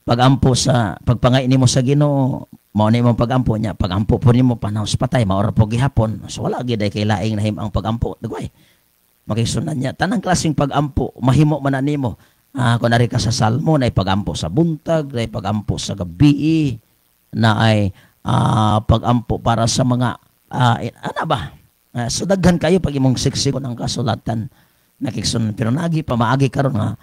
pag-ampo sa pagpangay nimo sa Ginoo, mao ni imong pag-ampo niya. Pag-ampo po nimo panahon sa patay, maora po gihapon. So wala gid ay kay laing nahim ang pag-ampo. Dugay. Magigsunan niya. Tanang klaseng pag-ampo, mahimo man na nimo. Kung nari ka sa salmo, na pag-ampo sa buntag, na pag-ampo sa gabi, na ay pag-ampo para sa mga ano ba? So daghan kayo pag imong siksik ng kasulatan nakiksun, pero nagi pa maagi karon nga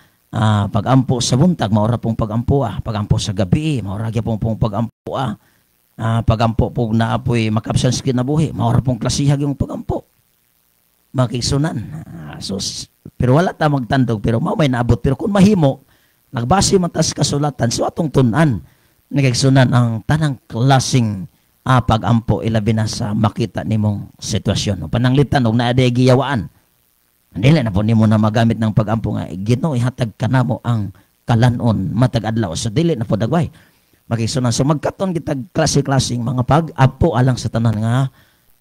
pag-ampo sa buntag maora pong pag-ampo pag-ampo sa gabi maora gyapon pong pag-ampo pag-ampo pog naapoy makabsan sa kinabuhi maora pong klasihag yung pag-ampo makiksunan. So pero wala ta magtandog, pero mao may naabot, pero kung mahimo nagbase man tas kasulatan so atong tun-an nagigsunan ang tanang klaseng pag-ampo ilabi na sa makita nimong sitwasyon. Pananglitan og naa day giyawaan. Dili na po nimo na magamit ng pag-ampo nga Ginoo ihatag kanamo ang kalanon matag adlaw. So dili na po dagway. Magigsunan so magkaton gitag klase-klaseng mga pag-ampo alang sa tanan nga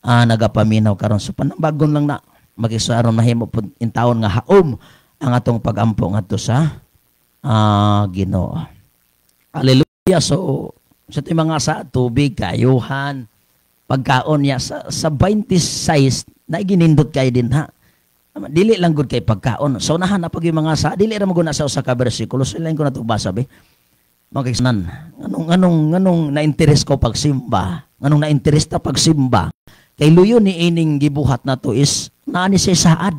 nagapaminaw karon. So panambagon lang na magigsunan mahimo pud in taon nga haom ang atong pag-ampo ngadto sa Ginoo. Hallelujah. So sa mga sa tubig, kayuhan, pagkaon niya sa 26 na ginindot kayo din ha. Dili lang gud kay pagkaon. So nahanap pag yung mga sa dili ra mo na sa usa ka bersikulo. So lang ko na to basa be. Magkisnan. Anong na-interest ko pagsimba? Anong na-interest ta pagsimba? Kay luyo ni ining gibuhat na to is naani siya saad.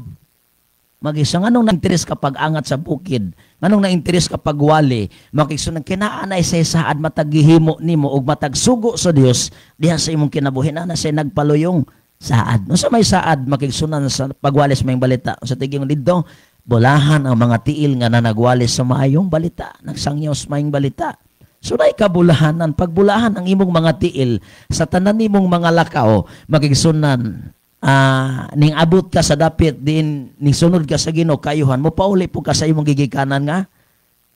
Mag-isang anong na-interest kapag angat sa bukid? Anong na-interest kapag wali? Mag-isang kinaanay siya saad matagihimo nimo og matagsugo sa Dios diha sa imong kinabuhi na siya nagpaluyong saad. No sa may saad makigsunan sa pagwalis may balita. Sa tiging didto, bulahan ang mga tiil nga nanagwalis sa maayong balita, nagsangyaw sa maayong balita. So na ikabulahanan, pagbulahan ang imong mga tiil sa tanan nimong mga lakaw, magigsunan, ning abot ka sa dapit din, ning sunod ka sa Ginoo kayuhan, mo pauli po ka sa imong gigikanan nga,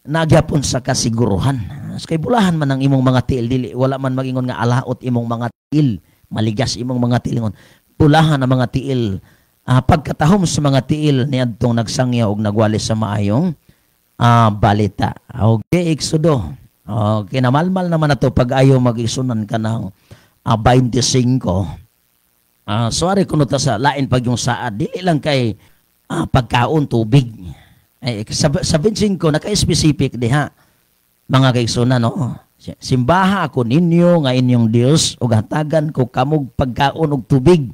nagyapon sa kasiguruhan. So kay bulahan man ang imong mga tiil, dili, wala man magingon nga alaot imong mga tiil, maligas imong mga tiil. Bulahan ang mga tiil, pagkatahom sa mga tiil niadtong nagsangya og nagwalis sa maayong balita. Okay, Exodo. Okay, namalmal naman na to pag ayaw mag-isunan ka ng 25. Sorry kung ta sa lain pag yung saad. Dili lang kay pagkaon, tubig. Sa 25, naka-specific diha. Mga kaigsunan, no? Simbaha ako ninyo nga inyong Dios ug hatagan ko kamog pagkaon ug tubig.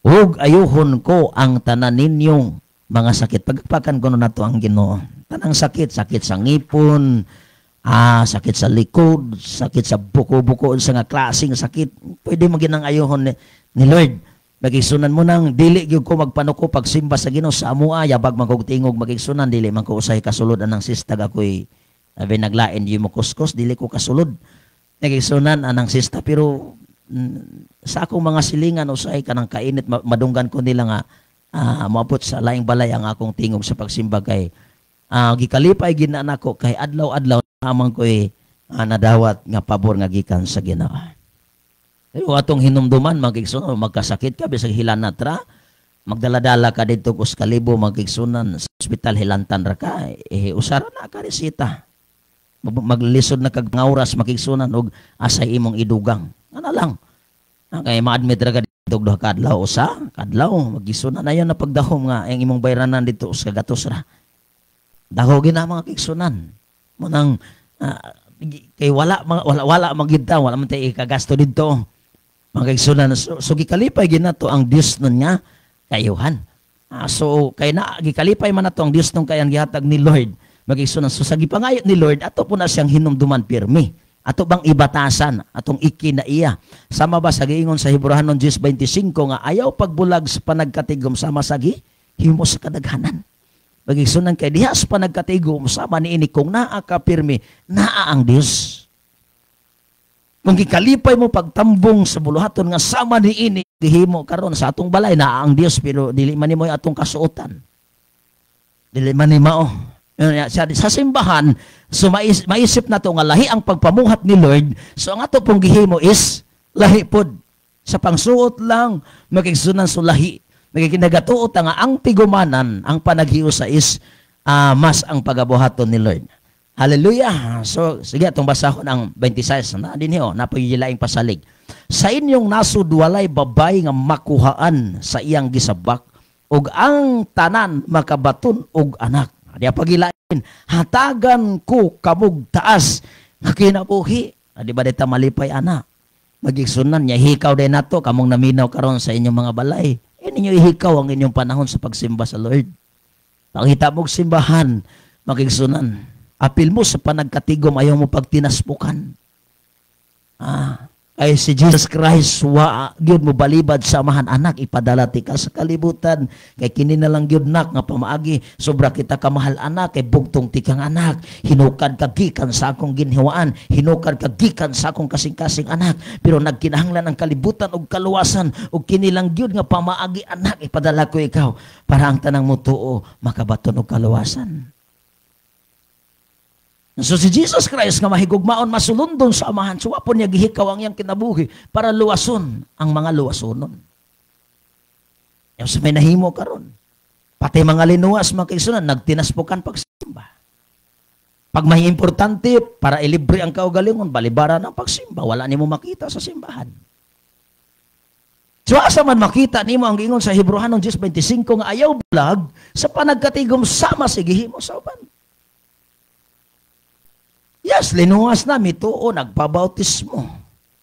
Ug ayuhon ko ang tanan ninyong mga sakit. Pagpakan ko na to ang Ginoo. Tanang sakit, sakit sa ngipon, sakit sa likod, sakit sa buko-buko, sa nga klaseng sakit. Pwede mo ginang ayuhon ni Lord. Magigsunan mo nang dili gyud ko magpanuko pagsimba sa Ginoo sa amua, yabag man kog tingog magigsunan, dili man ko usahay kasulod anang sistag ako'y naglain di mo kuskus, dili ko kasulod. Nagigsunan anang sista pero sa akong mga silingan usay kanang kainit madunggan ko nila nga maabot sa laing balay ang akong tingog sa pagsimba kay gikalipay ginaan ako kay adlaw-adlaw amang ko nadawat nga pabor nga gikan sa Ginoo. Pero atong hinumduman magigsunan magkasakit ka bisag hilanatra magdaladala ka dito kus kalibo magigsunan sa ospital hilantan ra ka usara na ka resita. Maglisod na kag ngawras makigsunan og asay imong idugang. Ano lang. Kaya ma-admit ra ka dito duha ka adlaw usa, kadlaw magisunan na yan na pagdahom nga ang imong bayranan dito sa gatos ra. Daho gina mga kigsunan. Munang kay wala magita, wala man tay ikagasto dito. Mga kigsunan so gikalipay ginato ang Dios nun nga kayuhan. So kay na gikalipay man nato ang Dios nung kayang gihatag ni Lord. Magigsunan so sa gipangayot ni Lord ato po na siyang hinumduman pirmi. Ato bang ibatasan atong ikinaiya. Sama ba sa giingon sa Hebrehanon 10:25 nga ayaw pagbulag sa panagkatigom sama sa himo sa kadaghanan. Magigsunan kay diha sa panagkatigom sama niini kung naa ka pirmi, naa ang Dios. Kung gikalipay mo pagtambong sa buluhaton nga sama niini gihimo karon sa atong balay naa ang Dios pero dili man nimo atong kasuotan. Dili man ni mao. Sa simbahan, so maisip na to nga lahi ang pagpamuhat ni Lord. So ang ato pong gihimo is lahi pod. Sa pangsuot lang, magigsunan so lahi. Magigkinagatuot nga ang tigumanan, ang panaghiusa is mas ang pagabuhaton ni Lord. Hallelujah! So, sige, itong basahon ang 26. Na din niyo, napagilaing pasalig. Sa inyong nasud walay babay nga makuhaan sa iyang gisabak, ug ang tanan makabaton og anak. Diya pagilain, hatagan ko kamog taas nga kinabuhi. Di ba dito malipay ana? Magigsunan niya, hikaw din nato, kamong naminaw karon sa inyong mga balay. Ninyo ihikaw ang inyong panahon sa pagsimba sa Lord. Pangita mong simbahan, magigsunan. Apil mo sa panagkatigom, ayaw mo pagtinaspukan. Ay si Jesus Christ, gyud mo balibad sa amahan anak, ipadalati ka sa kalibutan. Kay kini na lang gyud nak nga pamaagi, sobra kita kamahal anak, kay bugtong tikang anak. Hinukad ka gikan sa akong ginhiwaan, hinukad ka gikan sa akong kasing-kasing anak. Pero nagkinahanglan ang kalibutan og kaluwasan, og kini lang gyud nga pamaagi anak, ipadala ko ikaw para ang tanang mo tuo makabaton og kaluwasan. So si Jesus Christ nga mahigugmaon masulundon sa amahan, so wapon niya gihikaw ang iyang kinabuhi para luwason ang mga luwasonon. Yung sa may nahimo karon, pati mga linuwas mga kaigsunan, nagtinaspukan pagsimba. Pag may importante, para ilibre ang kaugalingon, balibara ng pagsimba, wala nimo makita sa simbahan. So, asa man makita nimo ang ingon sa Hebrehanon 10:25 nga ayaw bulag sa panagkatigom sama sigihimo sa uban. Yes, linuwas na, mituo, nagpabautismo.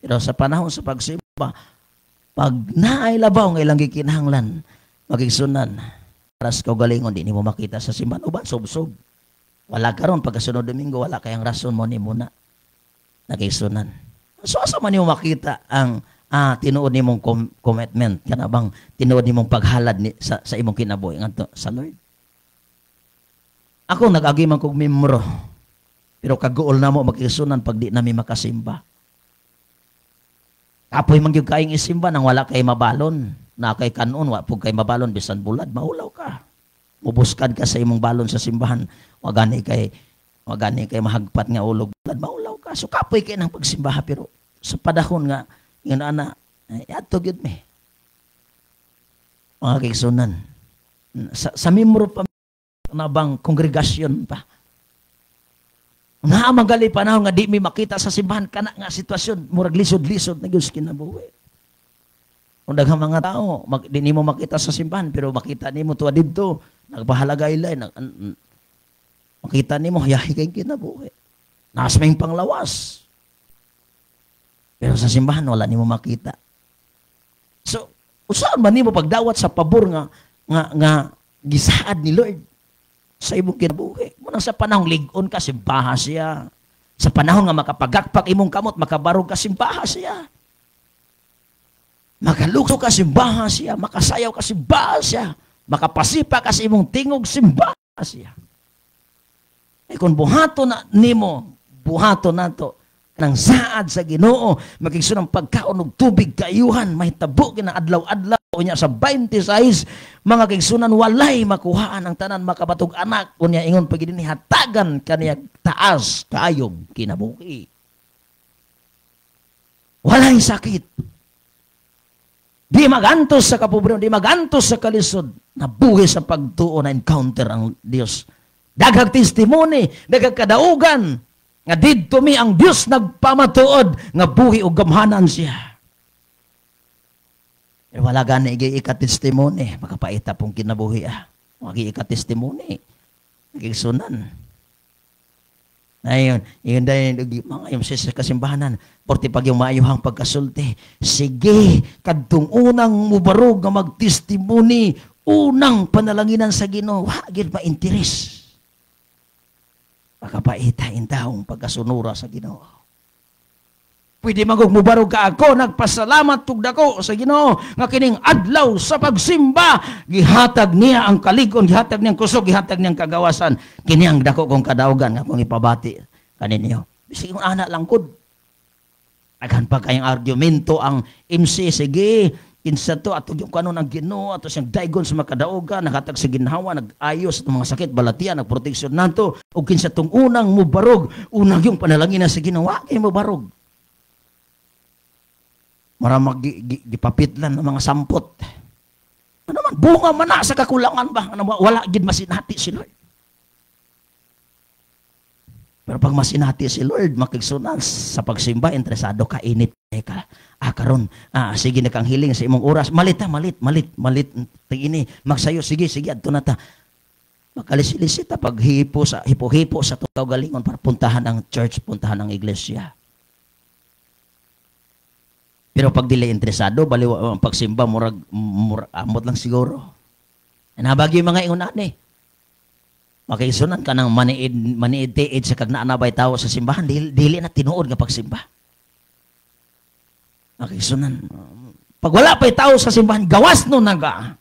Pero sa panahon sa pagsimba, pag naay labaw ng ilang gikinahanglan, magigsunan, para sa kaugalingon, di mo makita sa simbahan. Uban, sob-sob. Wala karon pagkasunod Domingo, wala kayang rason mo ni muna. Nagigsunan. So, asa man mo makita ang tinuod ni mong commitment, kana bang tinuod ni mong paghalad sa imong kinabuhi ngadto sa Lord. Ako nag-agi man kog membro. Pero kaguol na mo magkisunan pag di nami makasimba. Kapoy man gyud kaayong isimba nang wala kay mabalon. Na kay kanon wa pug kay mabalon bisan bulad maulaw ka. Mubuskad ka sa imong balon sa simbahan. Wagani kay mahagpat nga ulog bulad maulaw ka. So kapoy kay nang pagsimbaha pero sa padahon nga yun ana ato gyud me. Mga kaigsunan. Sa membro pa na bang kongregasyon pa. Nga magali panahon nga di mi makita sa simbahan kana nga sitwasyon murag lisod-lisod na gyud kinabuhi. Kung daghang mga tao di nimo makita sa simbahan pero makita nimo tuwa didto nagbahalagay lay makita nimo yahi kay kinabuhi. Nas may panglawas. Pero sa simbahan wala nimo makita. So usaon man nimo pagdawat sa pabor nga gisaad ni Lord sa imong kinabuhi. Muna sa panahong ligon ka, simbaha siya. Sa panahon nga makapagakpak imong kamot, makabarog ka, simbaha siya. Makalukso ka, simbaha siya. Makasayaw ka, simbaha siya. Makapasipa ka sa imong tingog, simbaha siya. Eh kung buhato na nimo, buhato na to, ng saad sa Ginoo, magigsunang pagkaon og tubig kayuhan, mahitabo na adlaw-adlaw unya sa 26 mga kaigsunan walay makuhaan ang tanan makabatog anak unya ingon pag dinhi hatagan kaniya taas kaayog kinabuhi. Walay sakit. Di magantos sa kapobrehon, di magantos sa kalisod, nabuhi sa pagtuo na encounter ang Dios. Daghang testimony, daghang kadaugan nga didto mi ang Dios nagpamatuod nga buhi og gamhanan siya. E wala gani ika-testimony, makapaita pong kinabuhi Wagi ika-testimony. Nagigsunan. Ayun, yun dahil mga yung sa kasimbahanan, porti pag yung maayuhang pagkasulti, sige, kadtong unang mubarog nga mag-testimony, unang panalanginan sa Ginoo, wagid ma-interes. Makapaita-in taong pagkasunura sa Ginoo. Pwede magmubarog ka ako, nagpasalamat tugdako sa Ginoo nga kining adlaw sa pagsimba, gihatag niya ang kaligon, gihatag niyang kusog, gihatag niyang kagawasan, kini ang dako kong kadaugan nga kong ipabati kaninyo. Bisig yung anak lang kud. Aghan pa kayong argumento ang MC, sige, kinsa to ato yung kanon ang Ginoo ato siyang daygon sa makadaugan nakahatag sa ginhawa nagayos ng mga sakit balatian nagproteksyon nato ug kinsa tong unang mubarog unang yung panalangin sa Ginoo kay mubarog maramag gipapitlan ng mga sampot ano man bunga man na sa kakulangan ba ano wala gid masinati si Lord pero pag masinati si Lord makigsunan sa pagsimba interesado ka init ka karon sige na kang hiling sa imong oras malit ini magsayo sige adto na ta makalisili-lisita pag hipo sa kaugalingon para puntahan ang church puntahan ang iglesia pero pag dili interesado baliw ang pagsimba murag amot lang siguro nabagi mga ingon ani makisunan ka ng maniid sa kagnaanabay tao sa simbahan dili na tinuod nga pagsimba makisunan pag wala pa'y tao sa simbahan gawas no naga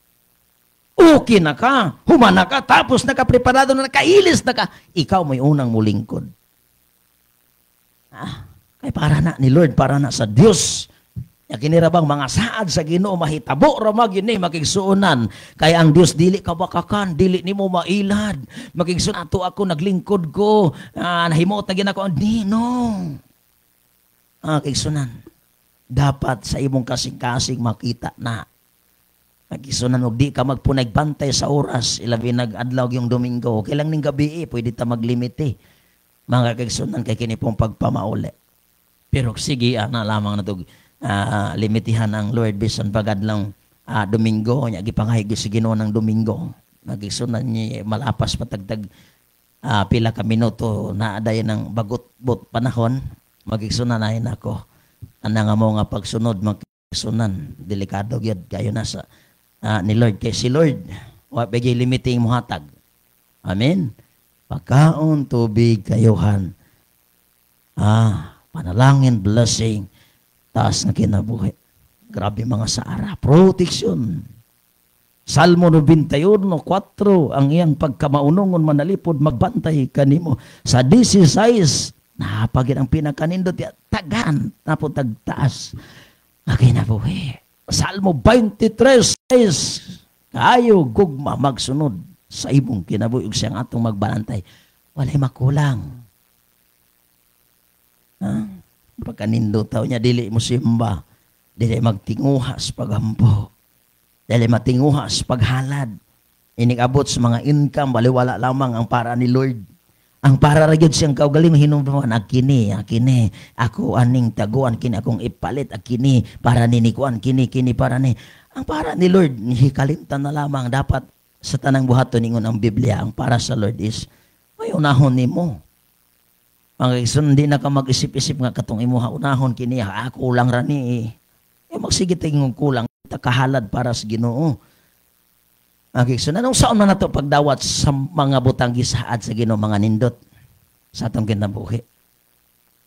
okay na ka humana ka tapos nakapreparado na nakailis na ka ikaw may unang mulingkod kay para na ni Lord para na sa Dios kinirabang mga saad sa Ginoo mahitabo ra magyud ni makigsuonan kay ang Dios dili kabakakan dili nimo mailad makigsuon ato ako naglingkod ko nahimot na ginako no kigsuonan dapat sa imong kasing-kasing makita na makigsuonan og di ka magpunagbantay sa oras ilabi nag-adlaw yung Domingo kailang ning gabi pwede ta maglimite mga kaigsunan, kay kini pong pagpamauli. Pero sige, na lamang na ito, limitihan ang Lord bisan pagadlang Domingo, niya gipangahig sa Ginoo ng Domingo. Nagigsunan niya malapas patagtag pila ka minuto na aday ng bagot-bot panahon, magigsunan na ako. Ana nga mo nga pagsunod, magigsunan, delikado gyud kayo na sa ni Lord. Kay si Lord, wa bigay limiting muhatag. Amen. Pagkaon, tubig, kayuhan. Panalangin, blessing, taas na kinabuhi. Grabe mga saara. Protection. Salmo 91:4, ang iyang pagkamaunongon manalipod magbantay kanimo. Sa 16, napagin ang pinakanindot, tagan, naputagtaas na kinabuhi. Salmo 23:6, kayo gugma magsunod sa imong kinabuhi ug siyang atong magbalantay. Walay makulang. Pagkanindot taw niya, dili mo simba, dili magtinguha sa pagampo, dili matinguha sa paghalad. Inig-abot sa mga income, baliwala lamang ang para ni Lord. Ang para ra gyud siyang kaugaling hinumduman, akini, ako aning taguan, kini akong ipalit, akini para ni kuan, kini para ni. Ang para ni Lord, hikalimtan na lamang. Dapat sa tanang buhaton ningon ang Biblia, ang para sa Lord is may unahon nimo. Mga kaisun, hindi na ka mag-isip-isip nga katong imuha unahon kini, kulang ra ni. Magsigit tingong kulang, kahalad para sa Ginoo. Mga kaisun, anong saan na nato pagdawat sa mga butang gisaad sa Ginoo, mga nindot sa atong kinabuhi?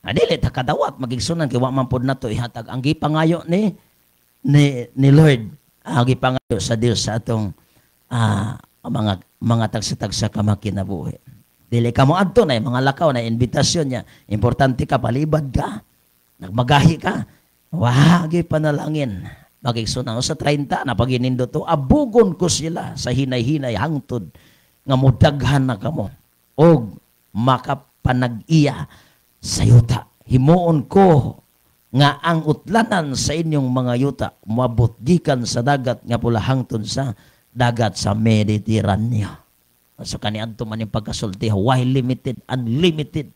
Dili ta kadawat magigsunan kay wa man pod nato ihatag ang gipangayo ni Lord, ang gipangayo sa Dios sa atong mga tagsa-tagsa ka makinabuhi. Dili ka mo adto na mga lakaw na invitasyon niya. Importante ka, palibad ka, nagmagahi ka, wagi panalangin. Magigsunan sa 30 na paginindo to, abugon ko sila sa hinay-hinay hangtod nga mudaghan na kamo og makapanag-iya sa yuta. Himuon ko nga ang utlanan sa inyong mga yuta moabot gikan sa dagat nga pula hangtod sa dagat sa Mediterraneo. So kaniadto man yung pagkasulti, why limited, unlimited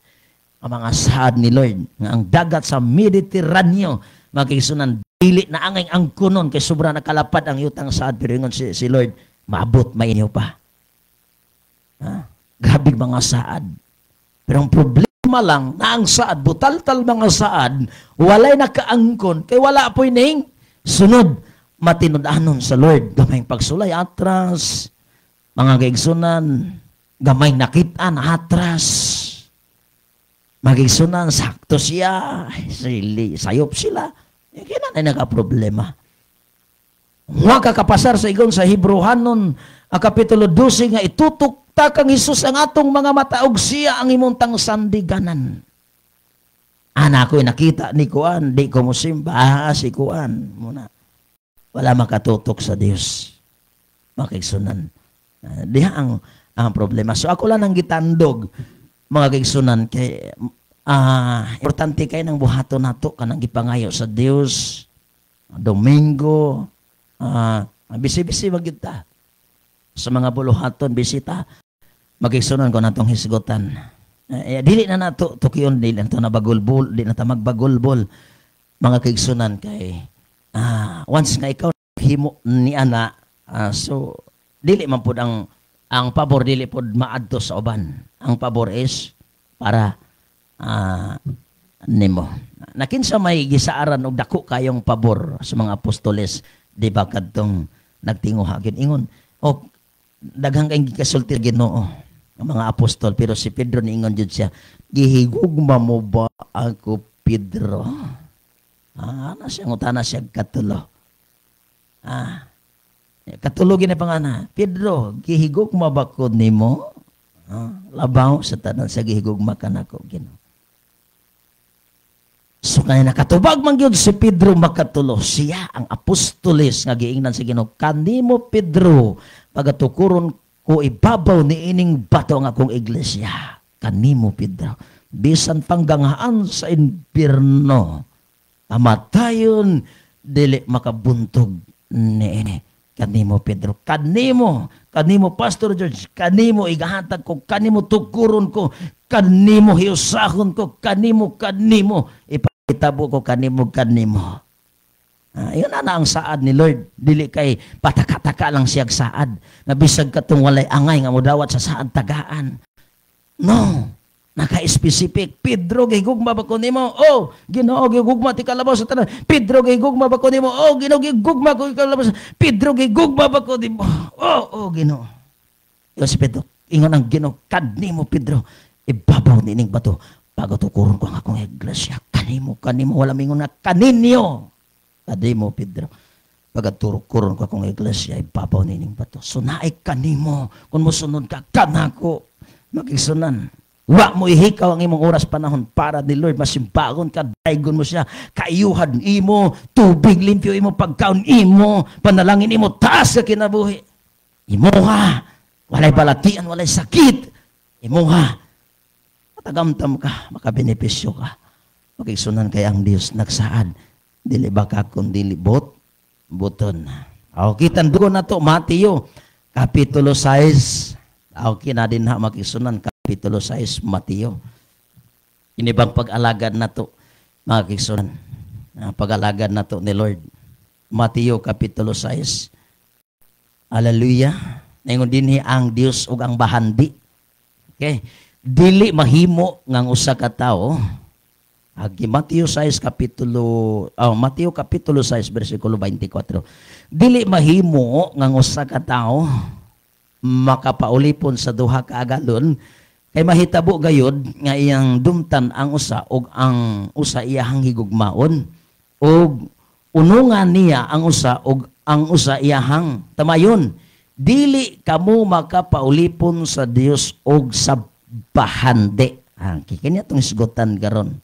ang mga saad ni Lord. Nga ang dagat sa Mediterraneo, magkisunan, dili na angay ang kunon, kay sobra nakalapad ang yutang saad, pero yun si Lord, maabot mainyo pa. Grabe mga saad. Pero ang problema lang, na ang saad, butal-tal mga saad, walay nakaangkon, kay wala po ining sunod, matinudanon sa Lord. Gamay pagsulay, atras, mga kaigsunan, gamay nakitaan, atras. Magigsunan, sakto siya, sayop sila. Kaya na nagka-problema. Nga kakapasar sa igon sa Hebrehanon, ang Kapitulo 12, nga itutukta kang Hesus ang atong mga mataog siya ang imuntang sandiganan. Ako'y nakita ni Kuan, di ko musimba, si Kuan. Muna. Wala makatutok sa Diyos. Makigsunan. Diha ang problema. So ako lang ang gitandog, mga kaigsunan, kay importante kayo ng buhato nato kanang gipangayo sa Dios. Domingo, bisi-bisi magyuta. Sa mga buluhaton, bisita, mag-igsunan ko natong hisgutan. Dili na nato, tukiyon, dili na ito nabagulbol, dili na ito magbagulbol. Mga kaigsunan kay, once nga ikaw himo ni ana, so, dili man pud ang pabor, dili pud maadto sa uban. Ang pabor is para nimo. Nakinsa may gisaaran og dako kayong pabor sa mga apostoles, di ba kadtong nagtinguha gid ingon og daghang kay gikasulti Ginoo ang mga apostol, pero si Pedro niingon jud siya, gihigugma mo ba ako, Pedro? Ana siya ngutana siya katulo. Katulogin na pangana, Pedro, gihigugma ba ko nimo? Labaw sa tanan sa gihigugma kanako, Ginoo. So kaya nakatubag man gyud si Pedro makatulo, siya ang apostoles nga giingnan sa Ginoo, kanimo Pedro pagatukuron ko ibabaw ni ining bato nga akong iglesia. Kanimo Pedro, bisan panggangaan sa impierno, kamatayon dili makabuntog ni ini. Kanimo Pedro, kanimo Pastor George, kanimo igahatag ko, kanimo tukuron ko, kanimo, hiusahon ko kanimo, ipakitabo ko kanimo. Yun na ang saad ni Lord. Dili kay pataka-taka lang siyag saad. Nabisag katong walay angay nga mo dawat sa saad tagaan. No. Naka-specific. Pedro, gigugma ba ko nimo? Oh, Ginoo, gigugma ti kalabaw sa tanan. Pedro, gigugma ba ko nimo? Oh, Ginoo, gigugma ko kalabaw sa Pedro, gigugma ba ko nimo? Oh, Ginoo. Yo si Pedro, ingon ang Ginoo, kadnimo Pedro. Ibabaw nining bato. Pagatukuron ko ang akong iglesia. Kanimo, wala mingon na kaninyo. Kadimo Pedro. Pagatukuron ko akong iglesia, ibabaw nining bato. So naay kanimo. Kung musunod ka, kanako. Magigsunan. Wa mo ihikaw ang imong oras panahon para ni Lord. Masimbagon ka, daigon mo siya. Kaiyuhan imo, tubig limpyo imo, pagkaon imo, panalangin imo, taas ka kinabuhi. Imo ha. Walay balatian, walay sakit. Imo ha. Matagamtam ka, makabenepisyo ka. Magigsunan kay ang Diyos nagsaad. Dili baka kundi buton. Kitan doon na to, Mateo, Kapitulo 6. Na din ha, makisunan, Kapitulo 6, Mateo. Inibang pag-alagad na to, makisunan. Pag-alagad na to ni Lord. Mateo, Kapitulo 6. Hallelujah. Ngayon din ang Diyos ug ang bahandi. Okay. Dili mahimo ngang usa ka tawo. Mateo Kapitulo 6, versikulo 24. Dili mahimo ngang usa ka tawo makapaulipon sa duha ka agalon kay mahitabo gayud nga iyang dumtan ang usa ug ang usa iyahang higugmaon ug unungan niya ang usa ug ang usa iyahang tamayon. Dili kamo makapaulipon sa Dios ug sa bahandi. Kikanya itong isgutan karon.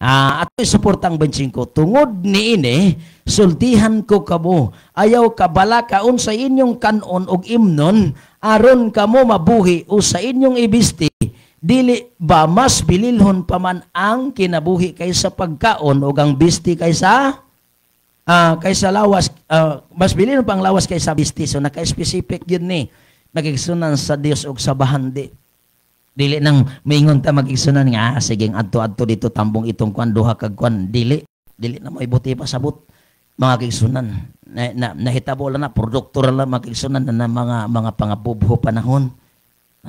Ato'y suportang 25. Tungod ni ini, sultihan ko kamo, ayaw kabalakaon sa inyong kanon og imnon, aron kamo mabuhi o sa inyong ibisti, dili ba mas bililhon pa man ang kinabuhi kaysa pagkaon o ang bisti kaysa lawas, mas bililhon pang lawas kaysa bisti. So naka-specific yun ni, nagigsunan sa Dios o sa bahandi. Dili nang maingon ta mag-igsunan nga siging adto-adto dito tambong itong kwan duha kag kwan dili na mo ibuti pa sabot mga kigsunan nahitabo lang na produktor lang makigsunan na mga pangabubho panahon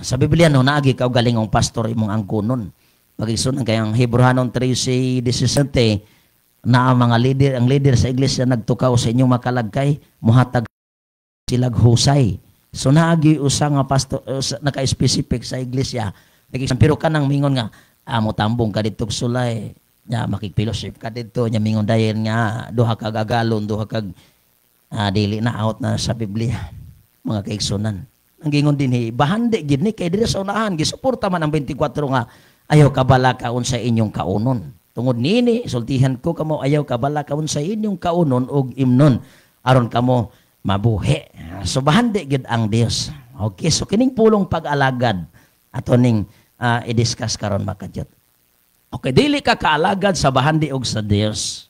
sa Biblia no naagi ka galingong pastor imong angkunon magigsunan kay ang Hebrehanon 3:17 na ang mga leader sa iglesia nagtukaw sa inyong makalagkay muhatag silag husay. So naagi usa nga pastor naka-specific sa iglesia. Pero kanang mingon nga mo tambong ka dito sulay. Nya makikfellowship ka dito nya mingon dayon nga duha ka gagalon, duha kag dili na out na sa Biblia. Mga kaigsunan. Ang gingon din bahandi gid ni kay diri sa unahan gisuporta man ang 24 nga ayaw kabalakaon sa inyong kaunon. Tungod niini sultihan ko kamo ayaw kabalakaon sa inyong kaunon og imnon aron kamo mabuhi. So bahandi gid ang Dios. Okay, so kining pulong pag-alagad ato ning i-discuss karon makadyot. Okay, dili ka kaalagad sa bahandi og sa Dios.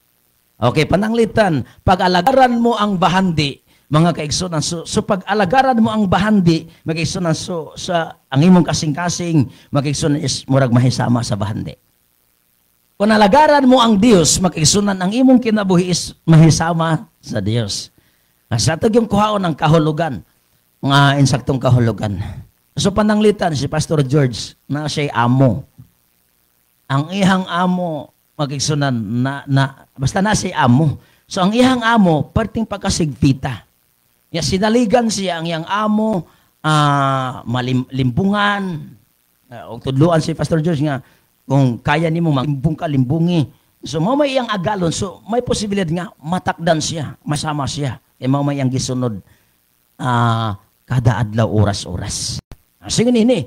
Okay, pananglitan, pag-alagaran mo ang bahandi, mga kaigsunan. So pag-alagaran mo ang bahandi, mag-igsunan sa ang imong kasing-kasing, mag-igsunan is murag mahisama sa bahandi. Kung alagaran mo ang Dios, mag-igsunan ang imong kinabuhi is mahisama sa Dios. Sa ito yung kuhaon ng kahulugan, mga insaktong kahulugan. So pananglitan si Pastor George na siya'y amo. Ang ihang amo, magigsunan, basta na siya amo. So ang ihang amo, parting pagkasigpita. Sinaligan siya ang iyang amo, malimbungan. O tudluan si Pastor George nga, kung kaya ni mo, malimbung ka, limbungi. So may iyang agalon, so may posibilidad nga, matakdan siya, masama siya. May ang gisunod kada adlaw oras-oras. Sige nini,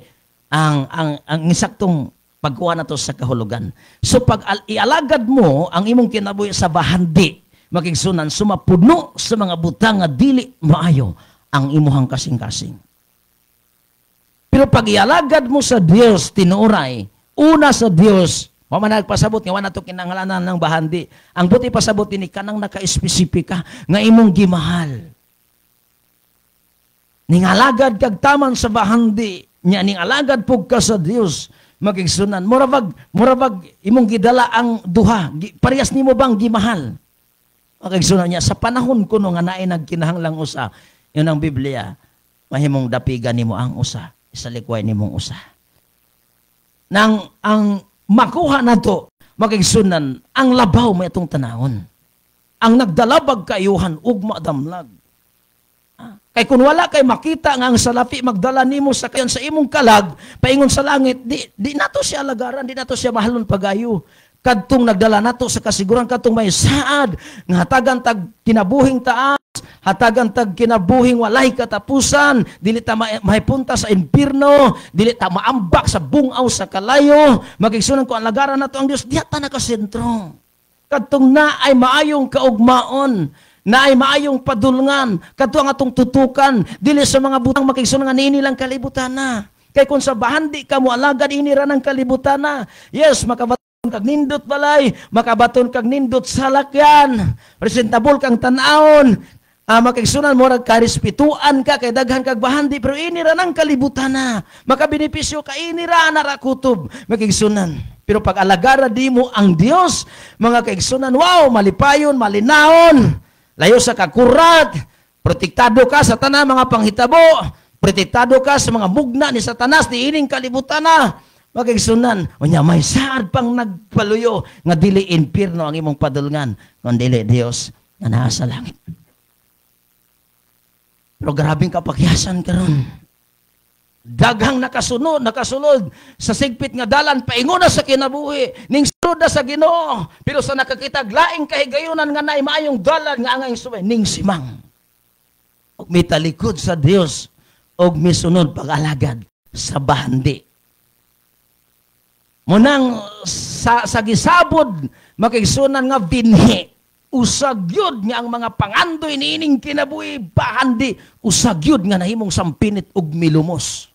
ang insaktong pagkuha na to sa kahulugan. So pag ialagad mo ang imong kinabuhi sa bahandi, makigsunan sumapuno sa mga butang nga dili maayo ang imuhang kasing-kasing. Pero pag ialagad mo sa Dios tinuray, una sa Dios, mamanagpasabot nga wala to kinahanglanan ng bahandi. Ang buti pasabot ni kanang naka-espesipika nga imong gimahal. Ning alagad kag taman sa bahandi, nya ning alagad pug ka sa Dios. magigsunan. Murabag imong gidala ang duha. Parehas nimo bang gimahal? Magigsunan niya sa panahon kuno nga naay nagkinahanglang usa. Yun ang Biblia. Mahimong dapigan nimo ang usa, isalikway nimong usa. Nang ang makuha nato magigsunan ang labaw may atong tanahon. Ang nagdalabag kayuhan ugma damlag. Kay kung wala kay makita nga ang salapi magdala nimo sa kayon sa imong kalag paingon sa langit, di nato siya lagaran, di nato siya mahalon pagayo. Kadtong nagdala nato sa kasiguran kadtong may saad nga hatagan tag kinabuhing taas, hatagan tag kinabuhing walay katapusan, dili ta mahipunta sa impierno, dili ta maambak sa bungaw sa kalayo. Magigsunan ko ang lagaran nato ang Dios, diha ta nakasentro. Kadtong na ay maayong kaugmaon, na ay maayong padulngan, kadto ang atong tutukan, dili sa mga butang makigsunan nga niini lang kalibutan na. Kay kung sa bahandi ka mo alagad inira ng kalibutan na. Yes, makabaton kag nindot balay, makabaton kag nindot salakyan, presentable kang tan-aon, makigsunan mo rag karespetuan ka kay daghan kag bahandi pero inira ng kalibutan na. Makabenepisyo ka inira na ra kutob makigsunan. Pero pag alagara di mo ang Dios, mga kaigsunan, wow, malipayon, malinaon, layo sa kakurat, protektado ka sa tanan mga panghitabo, protektado ka sa mga mugna ni Satanas, ni ining kalibutan na. Mga kaigsunan, unya may saad pang nagpaluyo, nga dili impierno ang imong padulngan, kung dili Dios nga naa sa langit. Pero grabing kapakyasan karon. Daghang nakasulod sa sigpit nga dalan paingon na sa kinabuhi ning sulod na sa Ginoo pero sa nakakitag laing kahigayunan nga naay maayong dalan nga angay subay ning simang og mitalikod sa Dios og misunod pag-alagad sa bahandi. Munang sa gisabod makigsunan nga binhi usag yun nga ang mga pangandoy niining kinabuhi bahandi usag yun nga nahimong sampinit og milumos.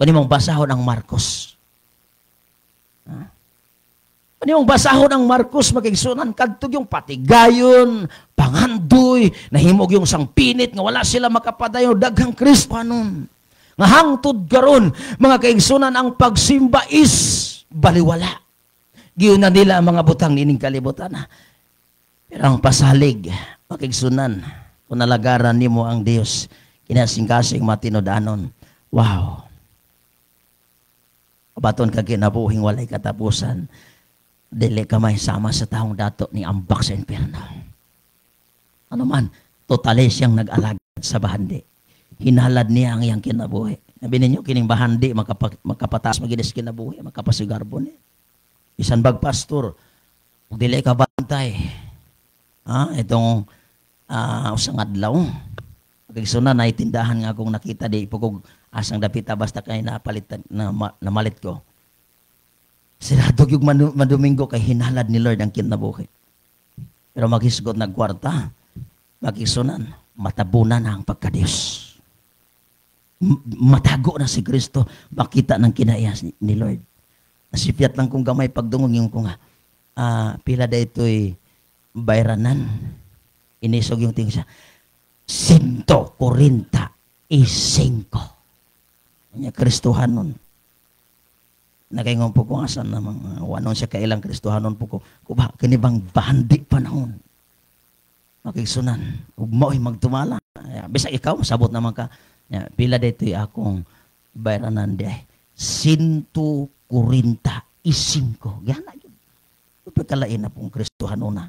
Kanimong basahon ang Marcos. Kanimong basahon ang Marcos magigsunan kadtog yung patigayon, pangandoy, nahimog yung sangpinit nga wala sila makapadayon daghang Kristiyanon. Nga hangtod karon mga kaigsunan ang pagsimba is baliwala. Giuna nila ang mga butang nining kalibutan. Pero ang pasalig makigsunan kung nalagaran nimo ang Dios kinasing-kasing matinodanon. Wow. Baton ka kinabuhing walay katapusan, dili ka may sama sa taong dato ni ambak sa impierno. Ano man, totally siyang nag-alagad sa bahandi. Hinalad niya ang iyang kinabuhi. Sabi ninyo, kining bahandi, makapataas maginis kinabuhi, makapasigarbo niya. Bisan bag pastor, kung dili ka bantay, itong usang adlaw, magigsunan na itindahan nga kung nakita di ipugog asang dapita basta kay napalitan na malit ko. Siradog yung maduminggo kay hinalad ni Lord ang kinabuhi. Pero maghisgot nagkwarta, magigsunan, matabunan na ang pagka-Diyos. Matago na si Kristo, makita ng kinayas ni Lord. Nasipyat lang kung gamay pagdungog yung kung pila da ito'y bayranan. Inisog yung ting siya. 145. Kanya Kristohanon. Nakaingon po kung asan namang wanon siya kailang Kristohanon po ko. Kuba, kinibang bahandi panahon. Makigsunan. Ugmaoy magtumala. Bisa ikaw, sabot naman ka. Pila dito'y akong bayranan di. 145. Gana yun. Pagkalain na pong Kristohanon na.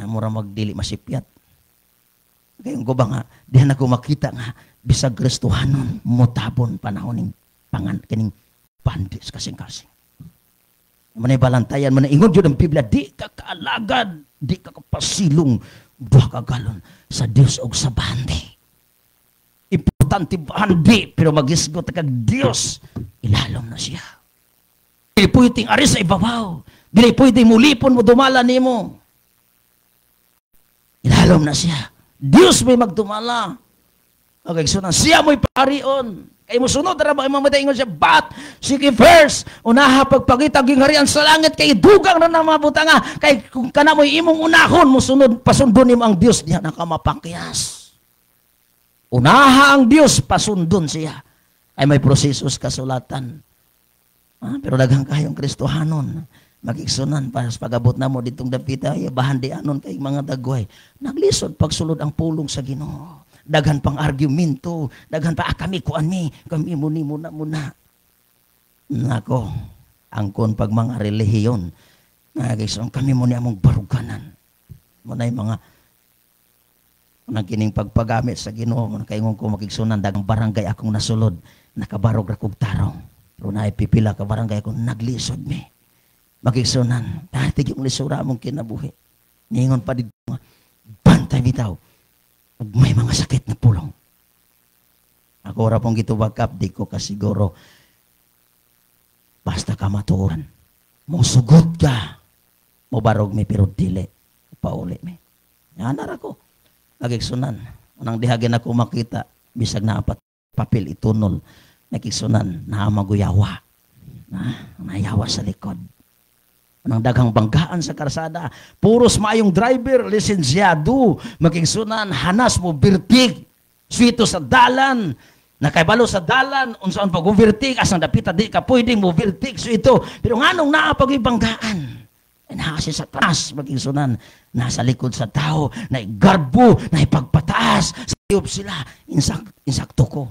Mura magdili masipyat. Kayong ko ba nga, diyan ako makita nga, bisag Kristohanon, mutabon panahon ng kining pandis kasing-kasing. Manay balantayan, manay ingon yun ang Biblia, di ka kaalagad, di ka kapasilong, buha kagalon sa Diyos o sa bandi. Importante bandi, pero mag-isgot kag Diyos, ilalom na siya. Dili pwedeng aris sa ibabaw, dili pwedeng mulipon mo dumala nimo. Ilalom na siya. Diyos may magtumala. Okay, so siya mo'y parion. Kaya mo sunod, darabang mamatay ingon siya, but, sige first, unaha pagpakita gingharian sa langit, kay dugang na ng mga butanga, kay kung ka na mo'y imong unahon, mo sunod, pasundon mo ang Diyos, diyan nakamapakyas. Unaha ang Diyos, pasundon siya. Ay may prosesos kasulatan. Pero daghang kayong Kristohanon, magigsunan para sa pag-abot na mo ditong dapita, bahan di anon kay mga dagway. Naglisod pagsulod ang pulong sa Ginoo. Daghan pang argumento, daghan pa kami kuan mi, kami muni muna. Nako, angkon pag mga relihiyon, nagigsunan kami muni among baruganan. Munay mga nang kining pagpagamit sa Ginoo, kaingon ko makigsunan daghang barangay akong nasulod, nakabarog ra kog tarong. Pero naipipila ka barangay akong naglisod mi. Magigsunan, dati yung lisura mong kinabuhi. Ningon pa dito nga, bantay bitaw. May mga sakit na pulong. Ako ra pong gitubagkap, di ko kasiguro. Basta ka maturan. Musugod ka. Mubarog mi pero dili. Pauli mi. Yan na ko. Magigsunan. Unang dihagin ako makita, bisag na apat papel itunol. Magigsunan, maguyawa. Nayawa sa likod. Anong daghang banggaan sa karsada. Puros maayong driver, lisensyado. Magigsunan, hanas mo, birtig. Swito sa dalan. Nakaibalo sa dalan. Unsaan pag-uvirtig. Asang dapita di ka pwedeng mo virtig. Swito. Pero nga nung naapag-ibanggaan. Nahasi sa taas. Magigsunan, nasa likod sa tao. Naigarbo. Naipagpataas. Sa tiyop sila. Insakto ko.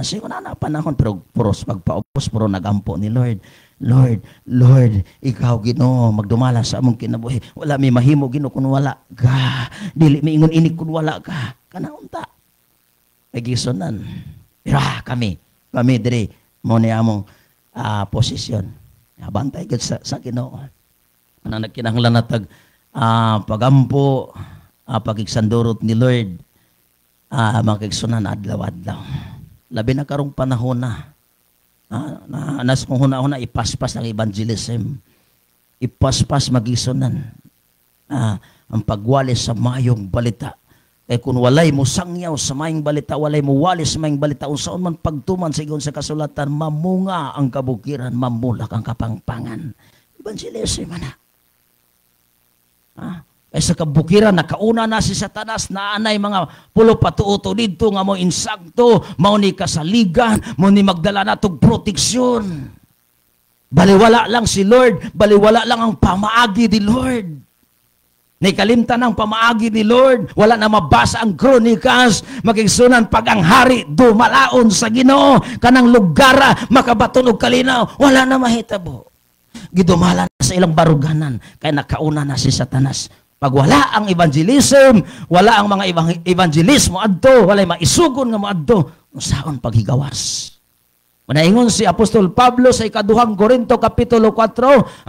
Siguro na panahon, pero puros magpaupos, puro nagampo ni Lord. Lord, ikaw Ginoo, magdumala sa among kinabuhi. Wala may mahimo Ginoo kung wala ka. Dili may ingon ini kung wala ka. Kanaunta. Nagisonan. Pero kami diri mo ni among posisyon. Bantay gid sa Ginoo. Anang nagkinahanglan natag pagampo, pagigsandurot ni Lord. Makigsunan adlaw-adlaw. Labi na karong panahon na. Nas kung huna-huna ipaspas ang evangelism. Ipaspas magisunan. Ang pagwalis sa mayong balita. Kaya kung walay mo sangyaw sa mayong balita, walay mo walis sa mayong balita, unsaon man pagtuman sigon sa kasulatan, mamunga ang kabukiran, mamulak ang kapangpangan. Evangelism na. Sa kabukiran, nakauna na si Satanas na anay mga pulo patuoto dito nga mo insakto, mao ni kasaligan, mao ni magdala natog proteksyon. Baliwala lang si Lord, baliwala lang ang pamaagi ni Lord. Nikalimtan ang pamaagi ni Lord, wala na mabasa ang kronikas, magigsunan pag ang hari dumalaon sa Ginoo, kanang lugara, makabaton og kalinaw, wala na mahitabo. Gidumala na sa ilang baruganan, kaya nakauna na si Satanas. Pag wala ang evangelism, wala ang mga evangelismo adto, walay maisugon nga mo adto, unsaon paghigawas. Manaingon si Apostol Pablo sa ikaduhang Korinto kapitulo 4,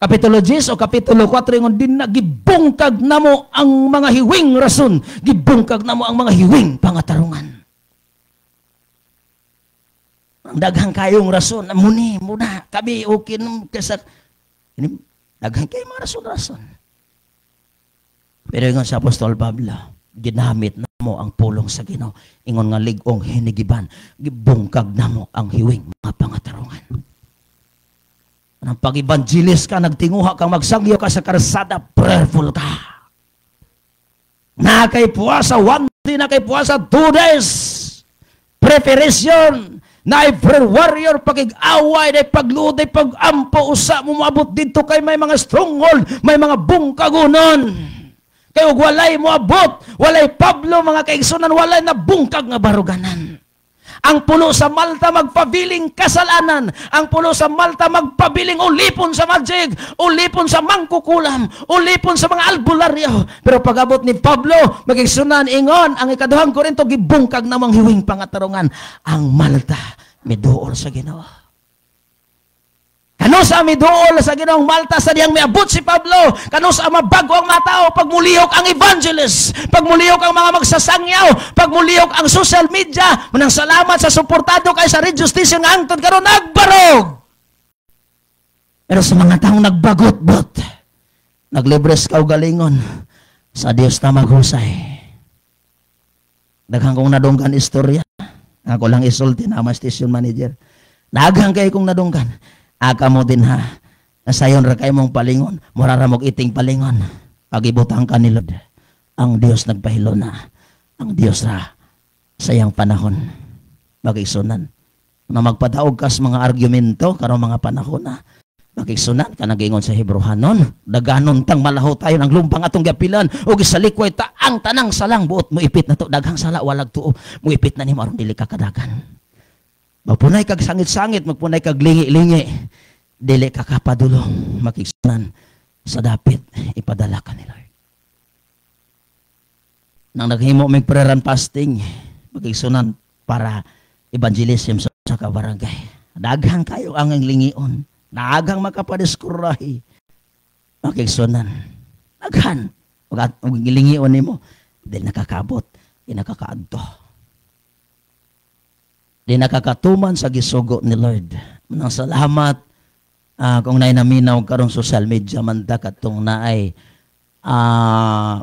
kapitulo 10 o kapitulo 4, ingon din na gibungkag namo ang mga hiwing rason, gibungkag namo ang mga hiwing pangatarungan. Ang daghang kayong rason, muna kami okay kesa daghang kayong mga rason. Pero ingon sa Apostol Pablo, ginamit na mo ang pulong sa Ginoo. Ingon nga ligong hinigiban, gibungkag na mo ang hiwing mga pangatarungan. Nang pag-evangelist ka, nagtinguha kang magsangyo ka sa karsada, prayerful ka. Na kay puwasa 1 day, na kay puwasa 2 days. Preparation. Na prayer warrior, pag-away, na pagluod, na pag-ampo, usa mo maabot dito kay may mga stronghold, may mga bungkagunon. Kayo walay mo abot, walay Pablo, mga kaigsunan, walay na bungkag nga baruganan. Ang pulo sa Malta magpabiling kasalanan, ang pulo sa Malta magpabiling ulipon sa magjig, ulipon sa mangkukulam, ulipon sa mga albularyo. Pero pag-abot ni Pablo, magigsunan ingon, ang ikaduhang Korinto, gibungkag namang hiwing pangatarungan. Ang Malta, miduol sa Ginoo. Kano sa miduol sa Ginoong Malta sa diyang miabot si Pablo, kano sa mabago ang mga tao, pagmuliyok ang evangelist, pagmuliyok ang mga magsasangyaw, pagmuliyok ang social media, manang salamat sa suportado kay sa Radio Station nga angtod karon nagbarog. Pero sa mga taong nagbagot-bot, naglibres ka o galingon, sa Diyos na maghusay. Daghang kong nadunggan istorya, ako lang isulti na ama station manager, daghang kayo kong nadunggan. Aka mo din ha, nasayon ra kayo mong palingon, muraramog iting palingon. Pag-ibutang ka ni Lord, ang Diyos nagpahilo na, ang Diyos ra sa iyang panahon. Mag-isunan, Na magpadaog kas mga argumento karong mga panahon na makigsunan ka nagingon sa Hebrehanon, daganon tang malaho tayo ng lumpang atong gapilan o gisalikway ta ang tanang salang buot mo ipit na to daghang sala walag tuo mo ipit na nimo aron dili ka kadagan. Magpunay kag sangit-sangit, magpunay kag lingi-lingi, dili ka kapadulong makigsunan sa dapit ipadala ka ni Lord. Nang naghimo mig prayer and fasting, makigsunan para evangelism sa kabarangay. Daghang kayo ang lingion. Naagang makapadeskurahi. Makigsunan. Daghan. Huwag gilingion ni mo. Di nakakabot. Di nakakaadto. Di nakakatuman sa gisugo ni Lord. Manang salamat kung naminaw karong social media man katong naay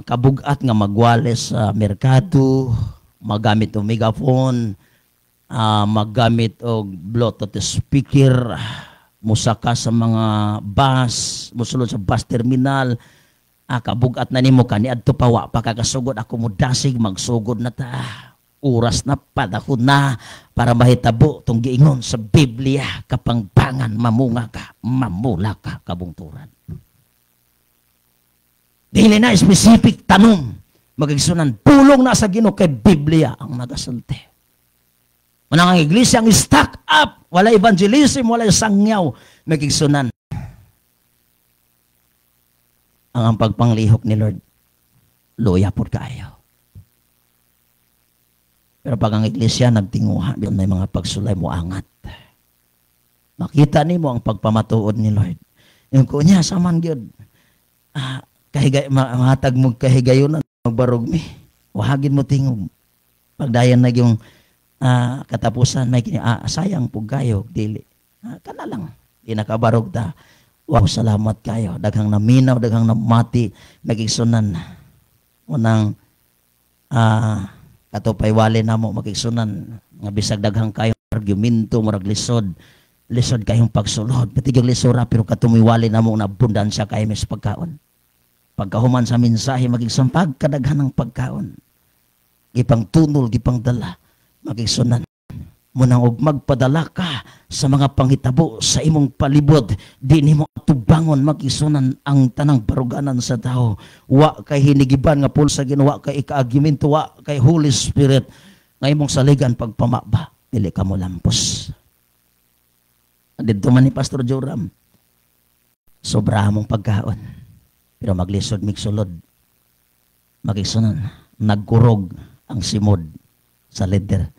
kabugat nga magwales sa merkado, magamit o megaphone, magamit og Bluetooth speaker, musaka sa mga bus, musulod sa bus terminal, kabugat na nimo kaniadto pa wa pa kakasugod ako mo dasig magsugod na ta. Oras na padahon na para mahitabo tong giingon sa Biblia kapangpangan mamunga ka, mamula ka kabungturan. Dili na specific tanong magigsunan pulong na sa Ginoo kay Biblia ang nagasulti. Manang ang iglesia ang stack up, wala evangelism, wala sangyaw, magigsunan. Ang pagpanglihok ni Lord, luya po kayo. Pero pag ang iglesia nagtinguha, may mga pagsulay mo angat. Makita ni mo ang pagpamatuod ni Lord. Yung kunya, saman yun. Mahatag mo kahigayon na magbarog mi. Wahagin mo tingog. Pagdayan na yung katapusan, may sayang po kayo, dili. Kana lang. Di nakabarog ta. Wow, salamat kayo. Daghang naminaw, daghang namati, nagigsunan. Unang, katupay wali na mo makigsunan nga bisag daghang kayong argumento murag lisod kayong pagsulod pati yung lisura pero katumiwali na mo na abundansya kayo mes pagkaon pagkahuman sa mensahe magigsumpag kadaghan ng pagkaon gipang tunol gipang dala magigsunan mo nang og magpadala ka sa mga panghitabo sa imong palibot di nimo tubangon magigsunan ang tanang baruganan sa tao wa kay hinigiban nga pulsa ginawa kay ikaagimento wa kay Holy Spirit nga imong saligan pagpamaba dili ka mo lampos. Dito man ni Pastor Joram sobra mong pagkaon pero maglisod migsulod magigsunan nagkurog ang simod sa leader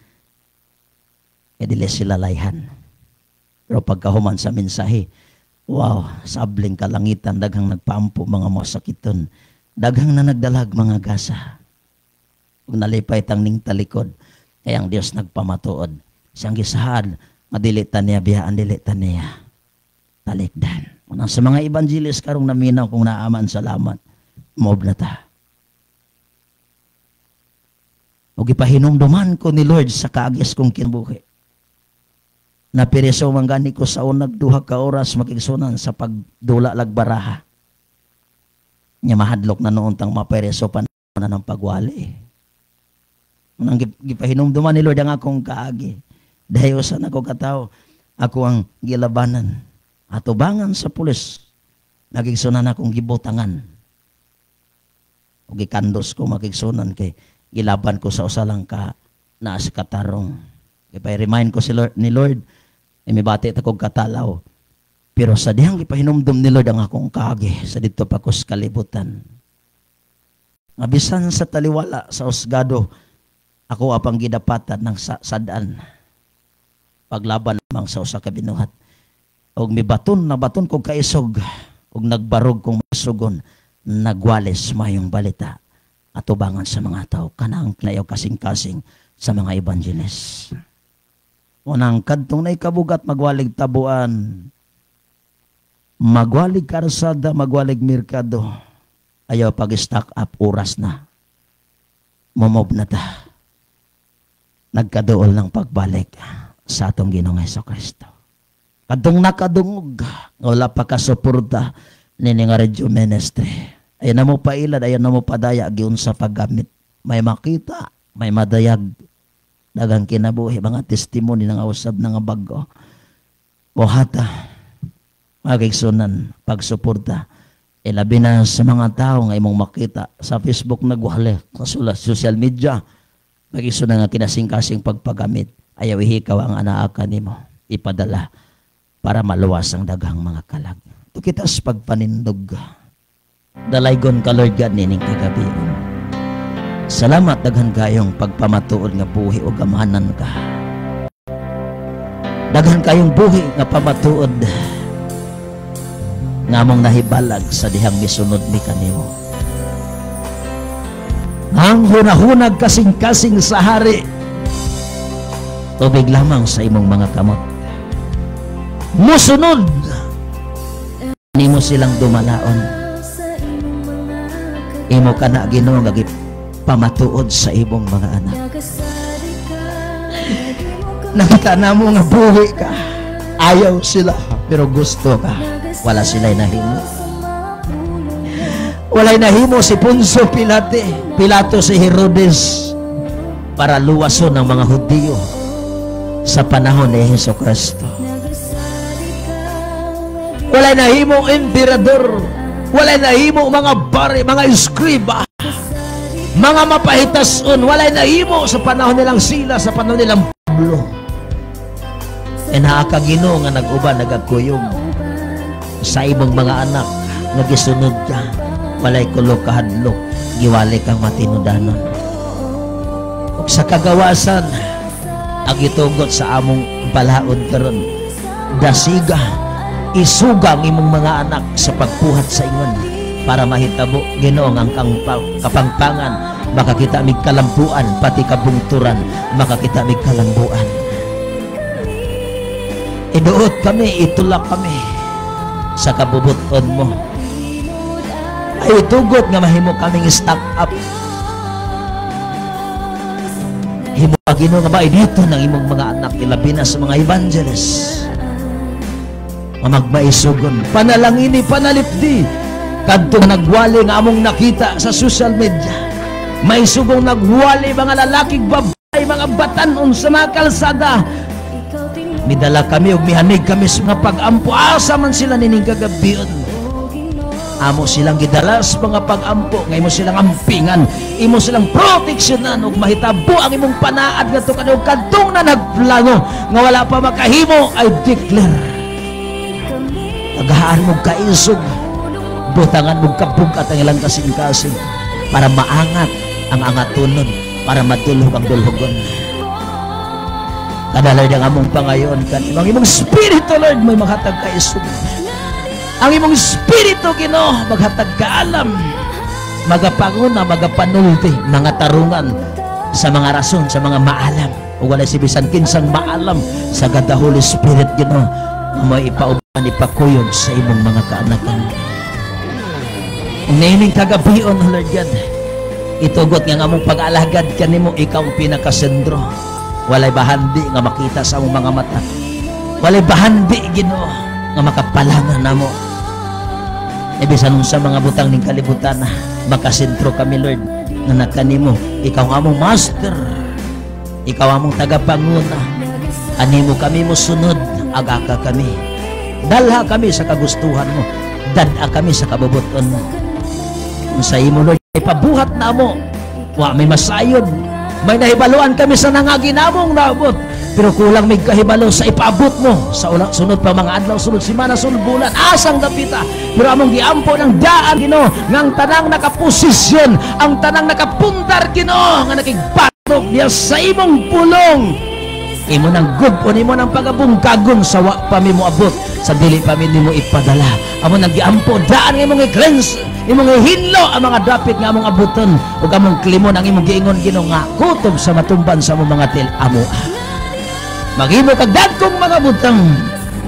dili sila layhan. Pero pagkahuman sa mensahe, wow, sabling kalangitan, daghang nagpaampo mga masakiton, daghang na nagdalag mga gasa. Kung nalipay tang ning talikod, kaya ang Diyos nagpamatuod. Siyang gisahad, madilitan niya, biyaan dilitan niya. Talikdan. Unang sa mga evangelist karong naminaw kung naaman salamat, mob na ta. O gipahinumduman ko ni Lord sa kaagis kong kinbuhi. Napireso manggani ko sa unag duha ka oras makigsunan sa pagdula lagbaraha. Nya mahadlok na noon tang mapireso pa na ng pagwali. Nang gipahinumduman ni Lord ang akong kaagi. Dayo sa nako katawo, ako ang gilabanan. Atubangan sa pulis. Nagigsunan akong gibutangan. O gikandos ko makigsunan kay gilaban ko sa usalang ka na sa katarong. Ipay-remind ko si Lord, ni Lord, may bati takog katalaw. Pero sa dihang ipahinumdum ni Lord ang akong kaagi sa dito pa ko sa kalibutan. Abisan sa taliwala sa usgado, ako apang gidapatan ng sadaan. Paglaban lamang sa usa ka binuhat. Og may baton na baton kong kaisog, og nagbarog kong masugon, nagwales mayong balita. Atubangan sa mga tao, kanang kinayaw kasing-kasing sa mga evangelist. Unang kadtong na ikabugat magwalig tabuan, magwalig karsada, magwalig merkado, ayaw pag-stock up oras na. Momob na ta. Nagkaduol ng pagbalik sa atong Ginoong Hesukristo. Kadtong nakadungog, wala pa kasuporta nini nga Radio Ministry. Ayaw na mo pailad, ayaw na mo padaya giun sa paggamit. May makita, may madayag, dagang kinabuhi, mga testimony ng usab ng bago. Buhata, magigsunan, pagsuporta. Ilabi na sa mga tao nga imong makita sa Facebook nagwali, sa social media, magigsunan nga kinasing-kasing pagpagamit. Ayaw ihikaw ang anaakan nimo, ipadala para maluwas ang daghang mga kalag. Ito kita sa pagpanindog. Dalaygon ka Lord God nining kagabi. Salamat daghan kayong pagpamatuod nga buhi o gamanan ka. Daghan kayong buhi nga pamatuod nga mong nahibalag sa dihang misunod ni kanimo. Ang hunahunag kasing-kasing sa hari, tubig lamang sa imong mga kamot. Musunod, nimo silang dumalaon. Imo ka na Ginoo nga pamatuod sa imong mga anak. Nakita na mo nga buhi ka. Ayaw sila, pero gusto ka. Wala sila'y nahimo. Wala'y nahimo si Poncio Pilato si Herodes para luwason ng mga Hudyo sa panahon ni Jesucristo. Wala'y nahimo emperador. Wala'y nahimo mga bari, mga eskriba, mga mapahitason. Wala'y nahimo sa panahon nilang Sila, sa panahon nilang Pablo. E nakakagino nga nag-uban, nagagkuyog sa imong mga anak, nagisunod ka. Walay kulo kahadlok, giwali kang matinudanon. Ug sa kagawasan, ang itugot sa among balaod karon, dasiga, isuga ang imong mga anak sa pagpuhat sa ingon para mahitabo Ginoo ang kapangpangan, makakita mig kalampuan, pati kabungturan, makakita mig kalambuan. Iduot kami, itulak kami sa kabubuton mo. Ay tugot nga mahimo kaming stock up. Himo Ginoo nga ba dito ng imong mga anak, ilabi na sa mga evangelist nga magmaisugon, panalangini, panalipdi kadtong nagwali nga among nakita sa social media. Maisugong nagwali mga lalaking babae, mga batanon sa mga kalsada. Midala kami ug mihanig kami sa mga pag-ampo. Asa man sila nining kagabion, amo silang gidala sa mga pag-ampo, nga imo silang ampingan, imo silang proteksyonan ug mahitabo ang imong panaad ngadto kadtong kadtong na nagplano nga wala pa makahimo. I declare, tagahaan mo kaisog, butangan mo kabugat ang ilang kasing-kasing para maangat ang angatunon, para madulhog ang dulhogon. Kadalay ng among pangayon kan imong Espiritu Lord may maghatag kaisog. Ang imong Espiritu Ginoo maghatag kaalam, magapanguna, magapanulti mga tarungan sa mga rason, sa mga maalam. O wala si bisan kinsang maalam sa God the Holy Spirit Ginoo na may ipauban, ipakuyog sa imong mga kaanakan. Nining kagabion Lord God, itugot nga among pag-alagad kanimo, ikaw ang pinakasentro. Walay bahandi nga makita sa among mga mata. Walay bahandi Ginoo nga makapalangan namo. Ibisan sa mga butang ning kalibutan, makasentro kami Lord nga nakanimo. Ikaw ang among master, ikaw among tagapanguna. Animo kami mo sunod, agaka kami. Dalha kami sa kagustuhan mo, dada kami sa kabubuton mo. Sa imo Lord, ipabuhat na mo. Wa may masayod, may nahibaluan kami sa nangaginamong naabot, pero kulang may kahibalo sa ipaabot mo sa sunod pa mga adlaw, sunod simana, sunod bulan, asang dapita. Pero among giampo ng daan Ginoo, ngang tanang nakaposisyon, ang tanang nakapundar Ginoo, nga nakigbatok niya sa imong pulong. Imo nang gubon, imo nang pagabungkagon sa wa pa mi mo abot, sa dili pa mi nimo ipadala. Amo nang giampo daan nga imong i-cleanse, imong ihinlo ang mga dapit nga among abuton, ug among klimon ang imong giingon Ginoo nga kutob sa matumban sa among mga til amo. Maghimo kag dagkong mga butang,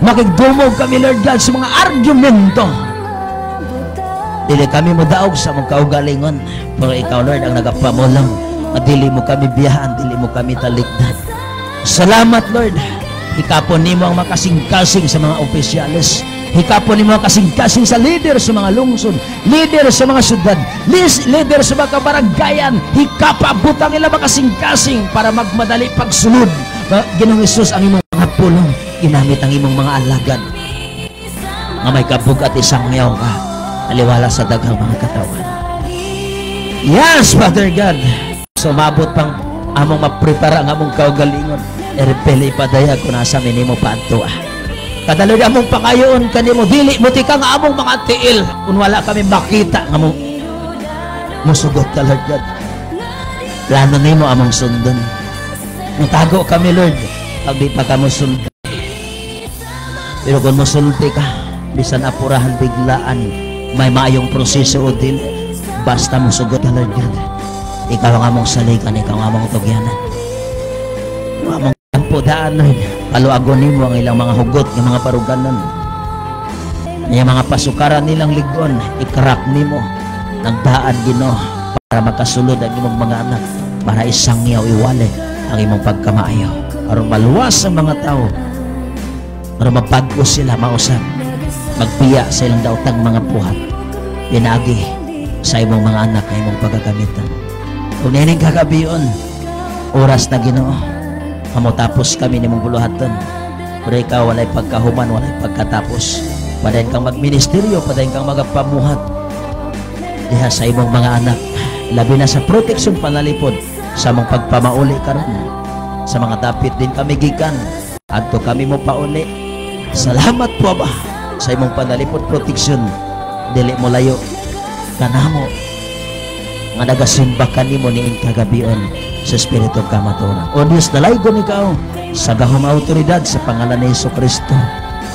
makigdumog kami Lord God sa mga argumento. Dili kami modaog sa among kaugalingon, pero ikaw Lord ang nagapamulang. Dili mo kami biyahan, dili mo kami talikdan. Salamat Lord, ikapon nimo ang makasing-kasing sa mga opisyalis, Hikapon ni mga kasing-kasing sa leader sa mga lungsod, leader sa mga syudad, leader sa mga kabaranggayan. Hikapabutang nila mga kasing-kasing para magmadali pagsulod. Ginoong Hesus, ang imong mga pulong, ginamit ang imong mga alagad nga may kabug at isang yaw ka, aliwala sa daghang mga katawan. Yes, Father God. So mabot pang among maprepara ang among kaugalingon. Erpele ipadaya kung nasa minimo paanto. Kadalod among pangayoon kanimo, dili mo tika nga among mga tiil kung wala kami makita nga mo musugot ka, Lord God. Plano nimo among sundon. Mutago kami, Lord, pag di pa ka musulti. Pero kung musulti ka, bisan apurahan biglaan, may maayong proseso o din, basta musugot ka, Lord God. Ikaw ang among salikan, ikaw ang among tugyanan. Among kampo daan, Lord, paluagon nimo ang ilang mga hugot, ng mga paruganan. Yung mga pasukaran nilang ligon, ikarak nimo, nagdaan Ginoo para makasulod ang imong mga anak, para isangyaw iwalay ang imong pagkamaayo, aron maluwas ang mga tao, aron mapagkos sila mausap, magpiya sa ilang daotang mga buhat, pinagi sa imong mga anak na imong pagkagamitan. Kung nining kagabiyon, oras na Ginoo, amo tapos kami nimong buluhaton. Pero ikaw walay pagkahuman, walay pagkatapos. Padayon kang magministeryo, padayon kang magapamuhat diha sa imong mga anak, labi na sa proteksyon panalipod sa mong pagpamauli karon. Sa mga dapit din kami gikan, adto kami mo pauli. Salamat po ba sa imong panalipod proteksyon, dili mo layo kanamo nga nagasimba kanimo niing kagabion sa Espiritu kamatuoran. O Diyos, dalaygon ikaw sa gahong autoridad sa pangalan ni Jesucristo.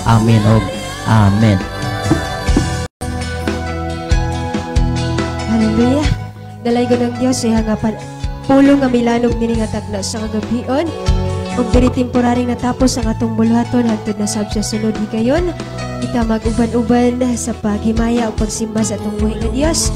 Amen o amen. Hallelujah. Dalaygon ng Diyos ay hangapan pulong nga milanog nini nga tagna sa kagabion. Ug diri temporaring natapos ang atong buluhaton hangtod na sab sa sulod higayon. Kita mag-uban-uban sa paghimaya o pagsimba sa atong buhi nga Dios.